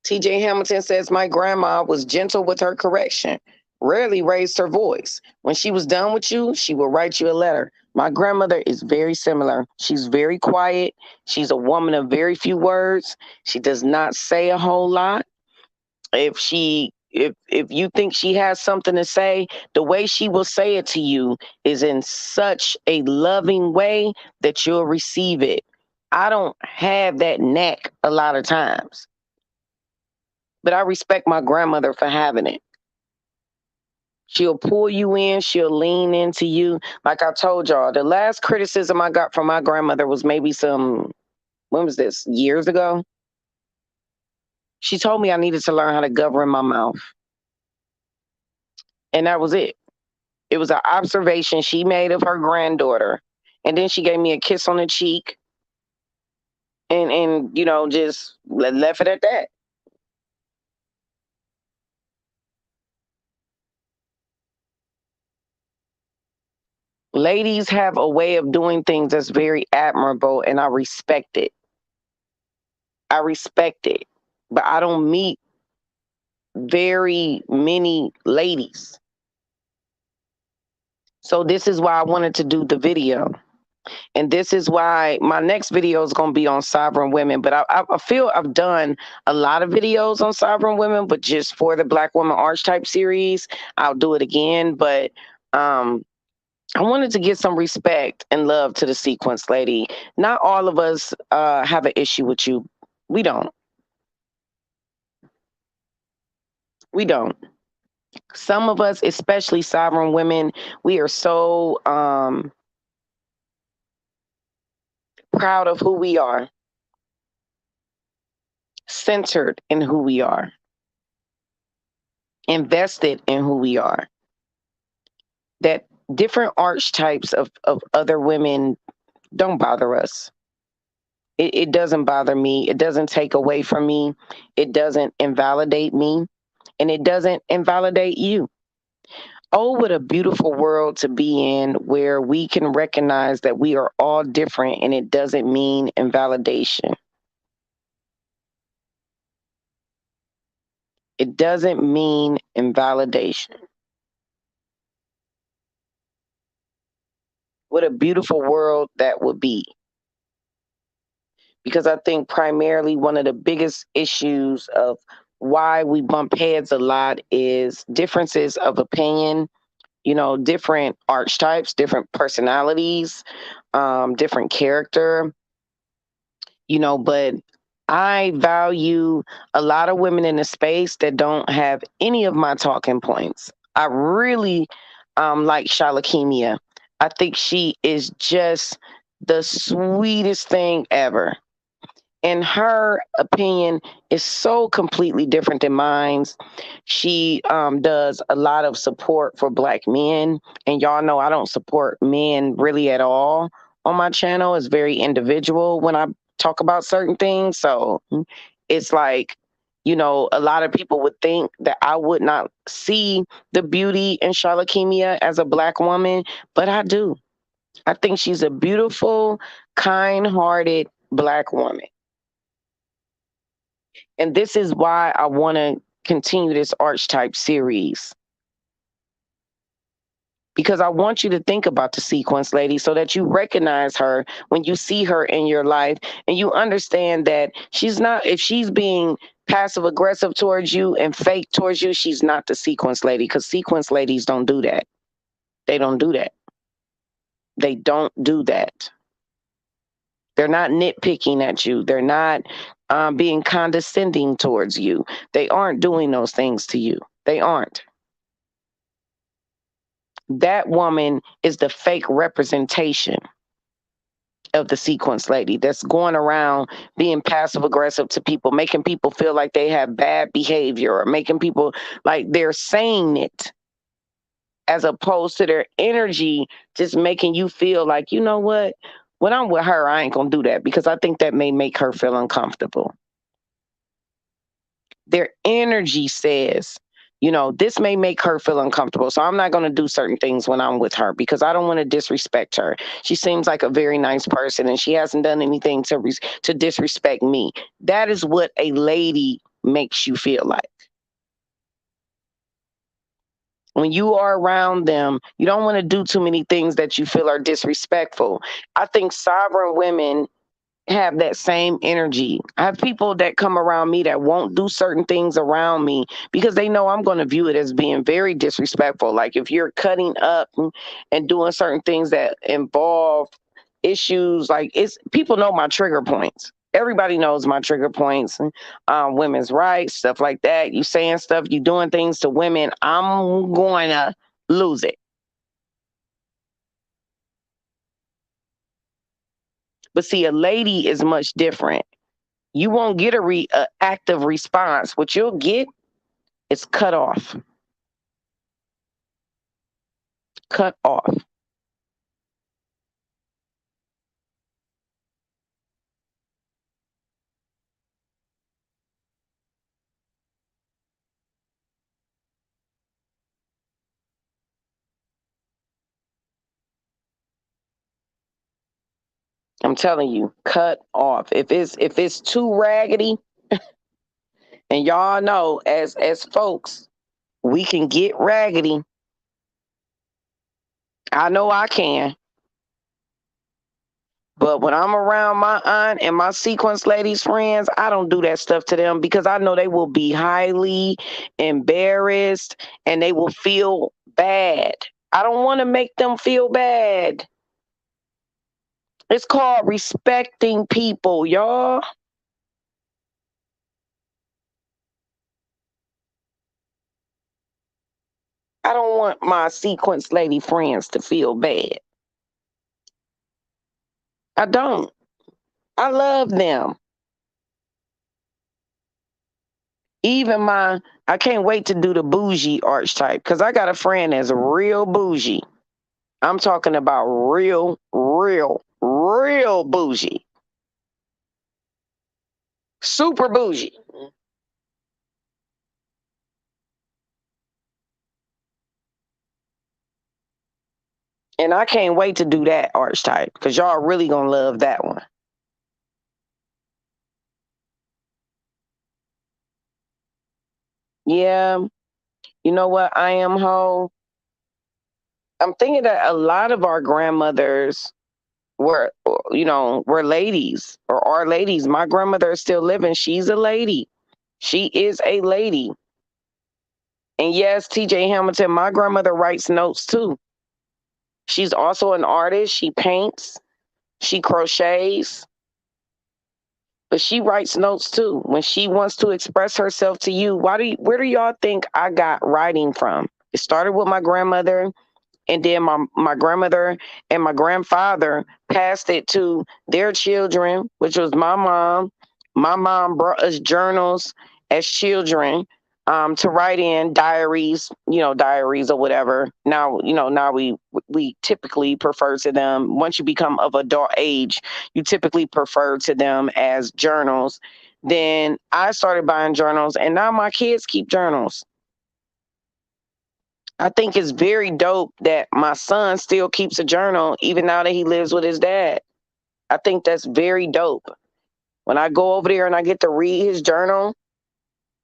Speaker 1: TJ Hamilton says, my grandma was gentle with her correction, rarely raised her voice. When she was done with you, she would write you a letter. My grandmother is very similar. She's very quiet. She's a woman of very few words. She does not say a whole lot. If you think she has something to say, the way she will say it to you is in such a loving way that you'll receive it. I don't have that knack a lot of times, but I respect my grandmother for having it. She'll pull you in, she'll lean into you. Like I told y'all, the last criticism I got from my grandmother was maybe when was this? Years ago. She told me I needed to learn how to govern my mouth. And that was it. It was an observation she made of her granddaughter. And then she gave me a kiss on the cheek and just left it at that. Ladies have a way of doing things that's very admirable, and I respect it. I respect it. But I don't meet very many ladies. So this is why I wanted to do the video. And this is why my next video is going to be on sovereign women. But I feel I've done a lot of videos on sovereign women, but just for the Black Woman Archetype series, I'll do it again. But I wanted to give some respect and love to the sequence lady. Not all of us have an issue with you. We don't. We don't. Some of us, especially sovereign women, we are so proud of who we are, centered in who we are, invested in who we are, that different archetypes of other women don't bother us. It doesn't bother me. It doesn't take away from me. It doesn't invalidate me. And it doesn't invalidate you. Oh, what a beautiful world to be in where we can recognize that we are all different and it doesn't mean invalidation. It doesn't mean invalidation. What a beautiful world that would be. Because I think primarily one of the biggest issues of why we bump heads a lot is differences of opinion, different archetypes, different personalities, different character, but I value a lot of women in the space that don't have any of my talking points. I really like Shalakemia. I think she is just the sweetest thing ever. And her opinion is so completely different than mine. She does a lot of support for Black men. And y'all know I don't support men really at all on my channel. It's very individual when I talk about certain things. So it's like, a lot of people would think that I would not see the beauty in Shalakemia as a Black woman, but I do. I think she's a beautiful, kind-hearted Black woman. And this is why I want to continue this archetype series. Because I want you to think about the sequence lady so that you recognize her when you see her in your life and you understand that she's not, if she's being passive aggressive towards you and fake towards you, she's not the sequence lady, because sequence ladies don't do that. They don't do that. They don't do that. They're not nitpicking at you. They're not being condescending towards you. They aren't doing those things to you. They aren't. That woman is the fake representation of the sequence lady that's going around being passive aggressive to people, making people feel like they have bad behavior or making people like they're saying it as opposed to their energy just making you feel like, you know what? When I'm with her, I ain't going to do that because I think that may make her feel uncomfortable. Their energy says, this may make her feel uncomfortable. So I'm not going to do certain things when I'm with her because I don't want to disrespect her. She seems like a very nice person and she hasn't done anything to disrespect me. That is what a lady makes you feel like. When you are around them, you don't want to do too many things that you feel are disrespectful. I think sovereign women have that same energy. I have people that come around me that won't do certain things around me because they know I'm going to view it as being very disrespectful. Like if you're cutting up and doing certain things that involve issues, like it's people know my trigger points. Everybody knows my trigger points, women's rights, stuff like that. You saying stuff, you doing things to women, I'm going to lose it. But see, a lady is much different. You won't get a active response. What you'll get is cut off. Cut off. I'm telling you, cut off. If it's too raggedy, and y'all know as folks, we can get raggedy. I know I can. But when I'm around my aunt and my sequence ladies friends, I don't do that stuff to them because I know they will be highly embarrassed and they will feel bad. I don't want to make them feel bad. It's called respecting people, y'all. I don't want my sequence lady friends to feel bad. I don't. I love them. Even I can't wait to do the bougie archetype because I got a friend that's real bougie. I'm talking about real, real, real bougie. Super bougie. And I can't wait to do that archetype because y'all really gonna love that one. Yeah, you know what? I am whole. I'm thinking that a lot of our grandmothers were, were ladies or are ladies. My grandmother is still living. She's a lady. She is a lady. And yes, TJ Hamilton, my grandmother writes notes too. She's also an artist. She paints, she crochets, but she writes notes too. When she wants to express herself to you, where do y'all think I got writing from? It started with my grandmother. And then my grandmother and my grandfather passed it to their children, which was my mom. My mom brought us journals as children, to write in diaries, diaries or whatever. Now, now we typically prefer to them once you become of adult age, you typically prefer to them as journals. Then I started buying journals, and now my kids keep journals. I think it's very dope that my son still keeps a journal even now that he lives with his dad. I think that's very dope. When I go over there and I get to read his journal,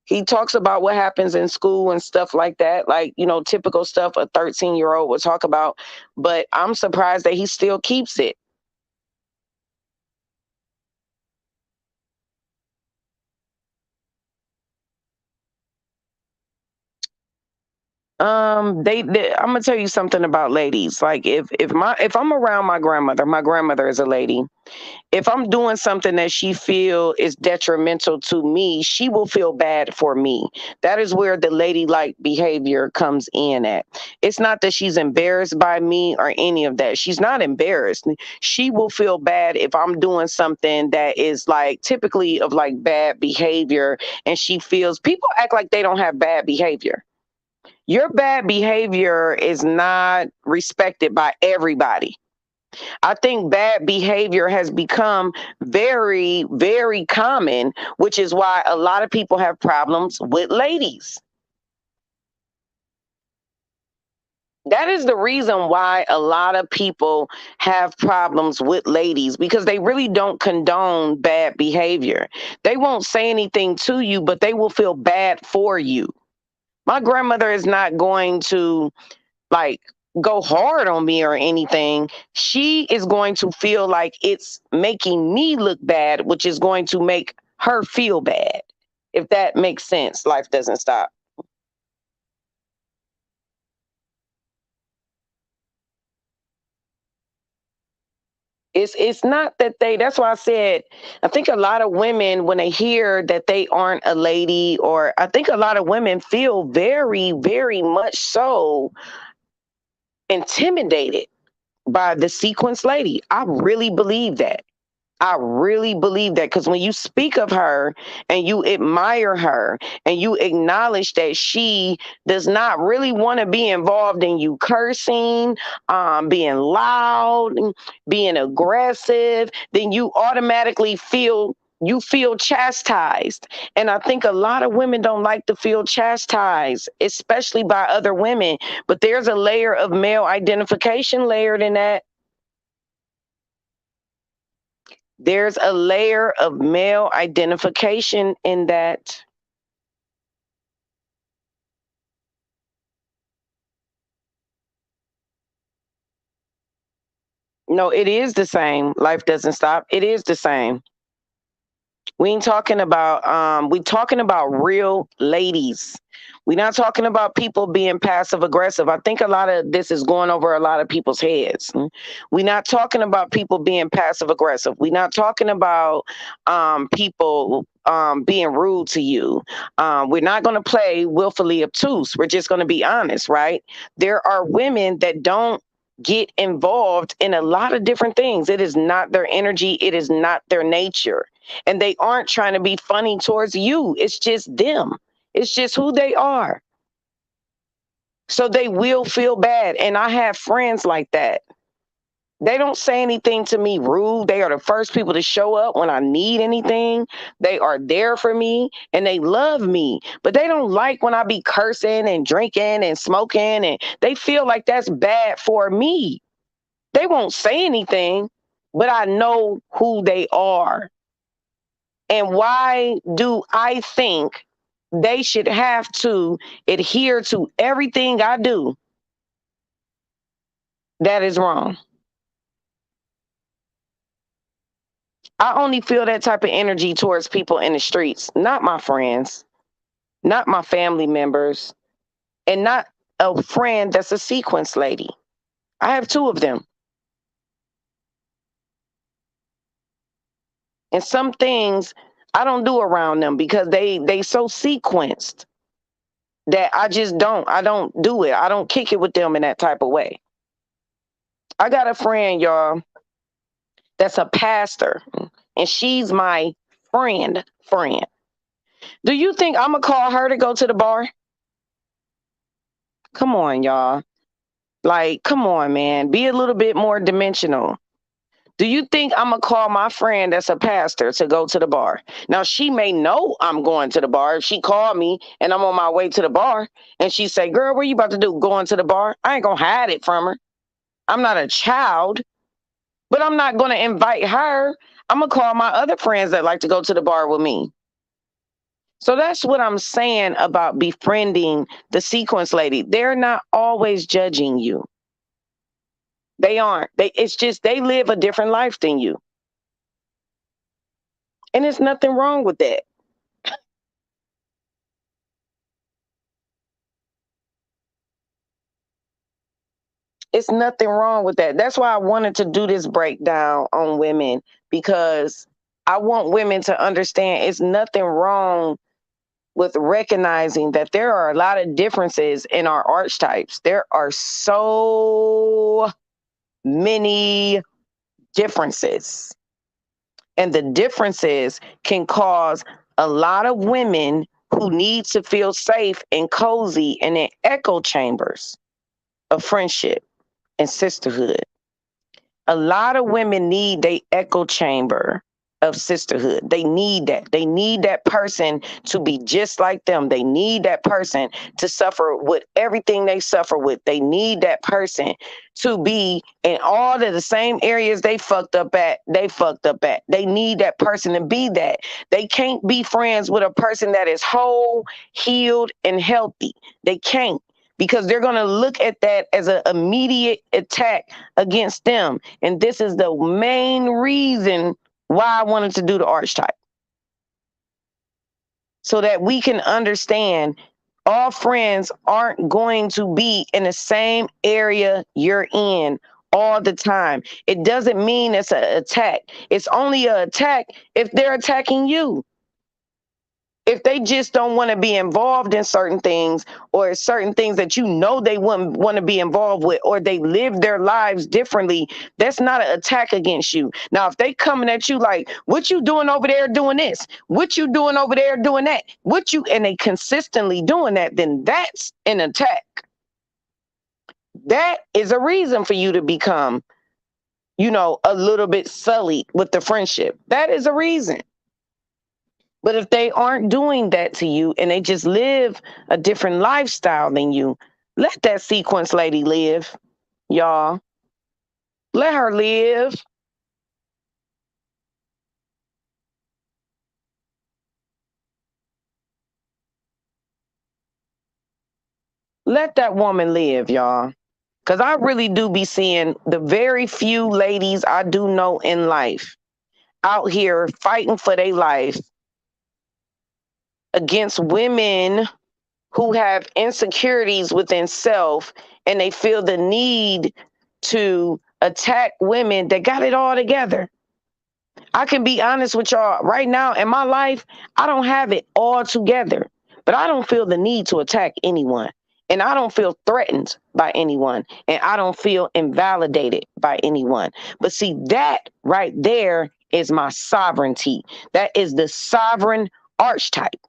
Speaker 1: he talks about what happens in school and stuff like that, like, typical stuff a 13-year-old would talk about. But I'm surprised that he still keeps it. I'm gonna tell you something about ladies. Like if I'm around my grandmother is a lady. If I'm doing something that she feel is detrimental to me, she will feel bad for me. That is where the ladylike behavior comes in at. It's not that she's embarrassed by me or any of that. She's not embarrassed. She will feel bad if I'm doing something that is like typically of like bad behavior, and she feels people act like they don't have bad behavior. Your bad behavior is not respected by everybody. I think bad behavior has become very, very common, which is why a lot of people have problems with ladies. That is the reason why a lot of people have problems with ladies because they really don't condone bad behavior. They won't say anything to you, but they will feel bad for you. My grandmother is not going to like go hard on me or anything. She is going to feel like it's making me look bad, which is going to make her feel bad. If that makes sense, life doesn't stop. It's not that they that's why I said I think a lot of women when they hear that they aren't a lady, or I think a lot of women feel very, very much so intimidated by the sequence lady. I really believe that. I really believe that because when you speak of her and you admire her and you acknowledge that she does not really want to be involved in you cursing, being loud, being aggressive, then you automatically feel chastised. And I think a lot of women don't like to feel chastised, especially by other women. But there's a layer of male identification layered in that. There's a layer of male identification in that. No, it is the same. Life doesn't stop. It is the same. We ain't talking about we talking about real ladies. We're not talking about people being passive aggressive. I think a lot of this is going over a lot of people's heads. We're not talking about people being passive aggressive. We're not talking about people being rude to you. We're not going to play willfully obtuse. We're just going to be honest, right? There are women that don't get involved in a lot of different things. It is not their energy, it is not their nature, and they aren't trying to be funny towards you. It's just them. It's just who they are. So they will feel bad. And I have friends like that. They don't say anything to me rude. They are the first people to show up when I need anything. They are there for me and they love me. But they don't like when I be cursing and drinking and smoking, and they feel like that's bad for me. They won't say anything, but I know who they are. And why do I think they should have to adhere to everything I do? That is wrong. I only feel that type of energy towards people in the streets, not my friends, not my family members, and not a friend that's a sequence lady. I have two of them. And some things I don't do around them because they so sequenced that I don't do it. I don't kick it with them in that type of way. I got a friend, y'all, that's a pastor, and she's my friend. Do you think I'm gonna call her to go to the bar? Come on, y'all. Like, come on, man. Be a little bit more dimensional. Do you think I'm gonna call my friend that's a pastor to go to the bar? Now she may know I'm going to the bar. If she called me and I'm on my way to the bar and she say, "Girl, what you about to do? Going to the bar?" I ain't gonna hide it from her. I'm not a child, but I'm not gonna invite her. I'm gonna call my other friends that like to go to the bar with me. So that's what I'm saying about befriending the sequence lady. They're not always judging you. They aren't. It's just they live a different life than you. And there's nothing wrong with that. It's nothing wrong with that. That's why I wanted to do this breakdown on women, because I want women to understand it's nothing wrong with recognizing that there are a lot of differences in our archetypes. There are so many differences. And the differences can cause a lot of women who need to feel safe and cozy and in echo chambers of friendship and sisterhood. A lot of women need a echo chamber of sisterhood. They need that. They need that person to be just like them. They need that person to suffer with everything they suffer with. They need that person to be in all of the same areas they fucked up at. They fucked up at. They need that person to be that. They can't be friends with a person that is whole, healed, and healthy. They can't, because they're going to look at that as an immediate attack against them. And this is the main reason why I wanted to do the archetype, so that we can understand all friends aren't going to be in the same area you're in all the time. It doesn't mean it's an attack. It's only an attack if they're attacking you. If they just don't want to be involved in certain things, or certain things that you know they wouldn't want to be involved with, or they live their lives differently, that's not an attack against you. Now, if they coming at you like, what you doing over there doing this? What you doing over there doing that? And they consistently doing that, then that's an attack. That is a reason for you to become, a little bit sullied with the friendship. That is a reason. But if they aren't doing that to you and they just live a different lifestyle than you, let that sequence lady live, y'all. Let her live. Let that woman live, y'all. Because I really do be seeing the very few ladies I do know in life out here fighting for their life against women who have insecurities within self, and they feel the need to attack women that got it all together. I can be honest with y'all right now in my life, I don't have it all together, but I don't feel the need to attack anyone. And I don't feel threatened by anyone. And I don't feel invalidated by anyone. But see, that right there is my sovereignty. That is the sovereign archetype.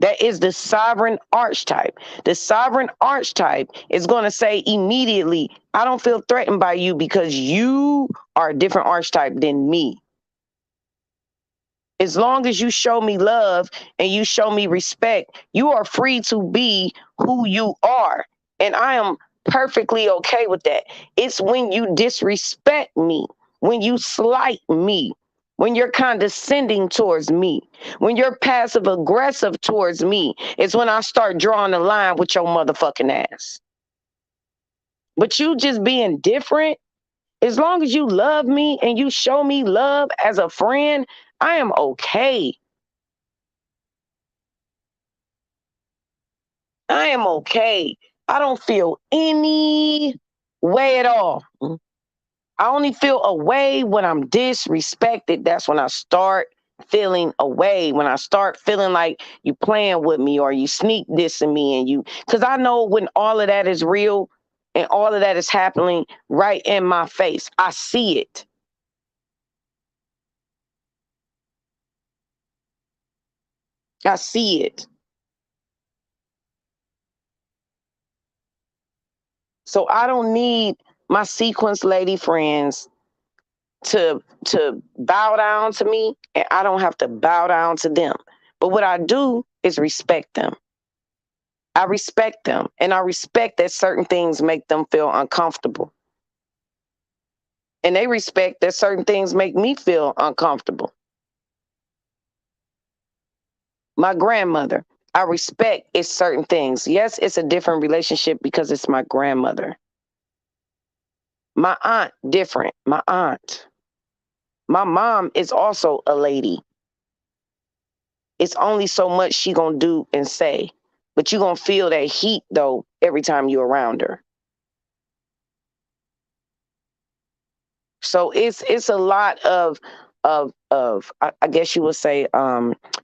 Speaker 1: That is the sovereign archetype. The sovereign archetype is going to say immediately, I don't feel threatened by you because you are a different archetype than me. As long as you show me love and you show me respect, you are free to be who you are. And I am perfectly okay with that. It's when you disrespect me, when you slight me, when you're condescending towards me, when you're passive aggressive towards me, it's when I start drawing the line with your motherfucking ass. But you just being different, as long as you love me and you show me love as a friend, I am okay. I am okay. I don't feel any way at all. I only feel away when I'm disrespected. That's when I start feeling away. When I start feeling like you playing with me or you sneak dissing me, because I know when all of that is real and all of that is happening right in my face. I see it. I see it. So I don't need my sequence lady friends to bow down to me, and I don't have to bow down to them. But what I do is respect them. I respect them, and I respect that certain things make them feel uncomfortable. And they respect that certain things make me feel uncomfortable. My grandmother, I respect it's certain things. Yes, it's a different relationship because it's my grandmother. My aunt, different. My aunt. My mom is also a lady. It's only so much she gonna do and say, but you gonna feel that heat though every time you're around her. So it's a lot of I guess you would say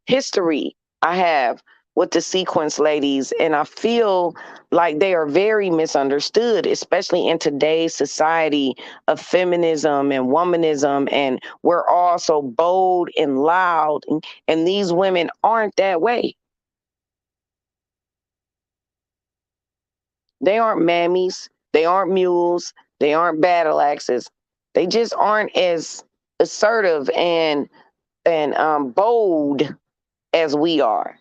Speaker 1: history I have with the sequence ladies, and I feel like they are very misunderstood, especially in today's society of feminism and womanism, and we're all so bold and loud, and these women aren't that way. They aren't mammies, they aren't mules, they aren't battle axes. They just aren't as assertive and bold as we are.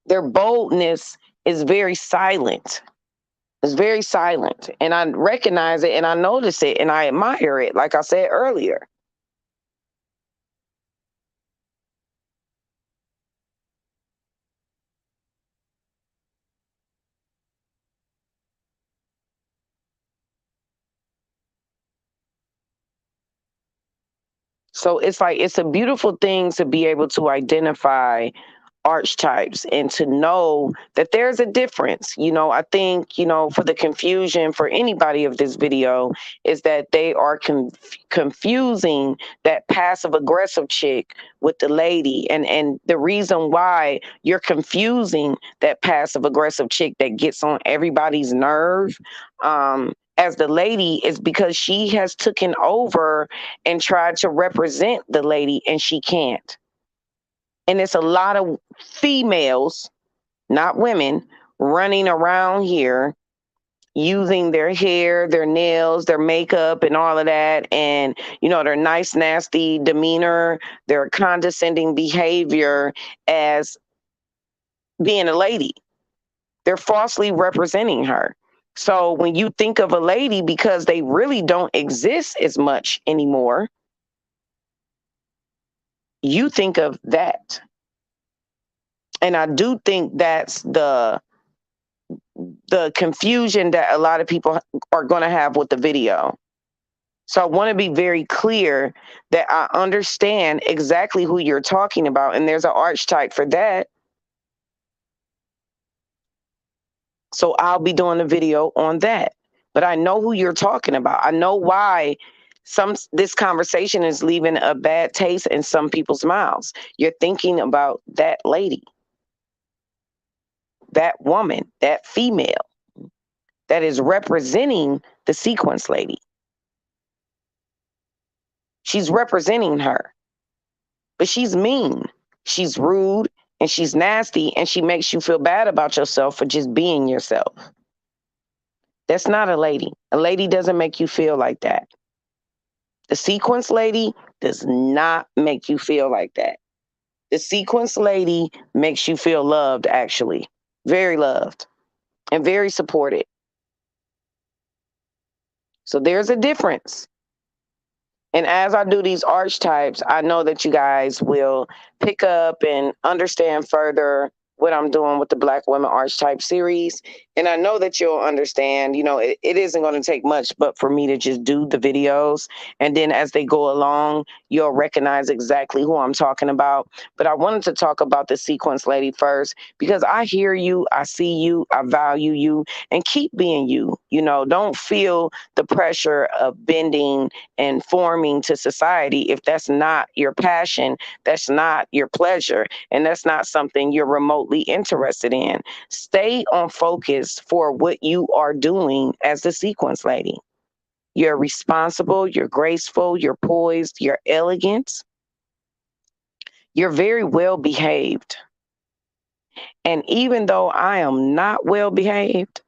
Speaker 1: Their boldness is very silent. It's very silent. And I recognize it and I notice it and I admire it, like I said earlier. So it's like it's a beautiful thing to be able to identify archetypes and to know that there's a difference. I think, for the confusion for anybody of this video is that they are confusing that passive aggressive chick with the lady. And the reason why you're confusing that passive aggressive chick that gets on everybody's nerve, as the lady, is because she has taken over and tried to represent the lady and she can't. And it's a lot of females, not women, running around here using their hair, their nails, their makeup, and all of that. And, their nice, nasty demeanor, their condescending behavior as being a lady. They're falsely representing her. So when you think of a lady, because they really don't exist as much anymore, you think of that. And I do think that's the confusion that a lot of people are going to have with the video. So I want to be very clear that I understand exactly who you're talking about, and there's an archetype for that. So I'll be doing a video on that. But I know who you're talking about. I know why this conversation is leaving a bad taste in some people's mouths. You're thinking about that lady, that woman, that female that is representing the sequence lady. She's representing her, but she's mean, she's rude, and she's nasty, and she makes you feel bad about yourself for just being yourself. That's not a lady. A lady doesn't make you feel like that. The sequence lady does not make you feel like that. The sequence lady makes you feel loved, actually, very loved and very supported. So there's a difference. And as I do these archetypes, I know that you guys will pick up and understand further what I'm doing with the Black Women Archetype series. And I know that you'll understand, it isn't going to take much but for me to just do the videos. And then as they go along, you'll recognize exactly who I'm talking about. But I wanted to talk about the sequence lady first because I hear you, I see you, I value you, and keep being you. Don't feel the pressure of bending and forming to society if that's not your passion, that's not your pleasure, and that's not something you're remotely interested in. Stay on focus for what you are doing as the sequence lady. You're responsible, you're graceful, you're poised, you're elegant, you're very well behaved. And even though I am not well behaved,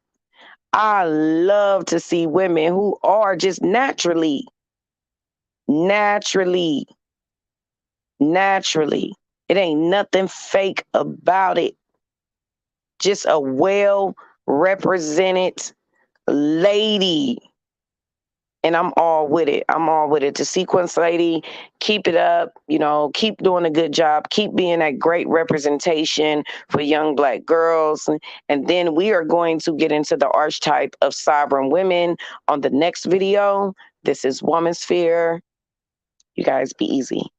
Speaker 1: I love to see women who are just naturally. It ain't nothing fake about it. Just a well represented lady. And I'm all with it. I'm all with it. The sequence lady, keep it up. Keep doing a good job. Keep being that great representation for young Black girls. And then we are going to get into the archetype of sovereign women on the next video. This is Woman Sphere. You guys be easy.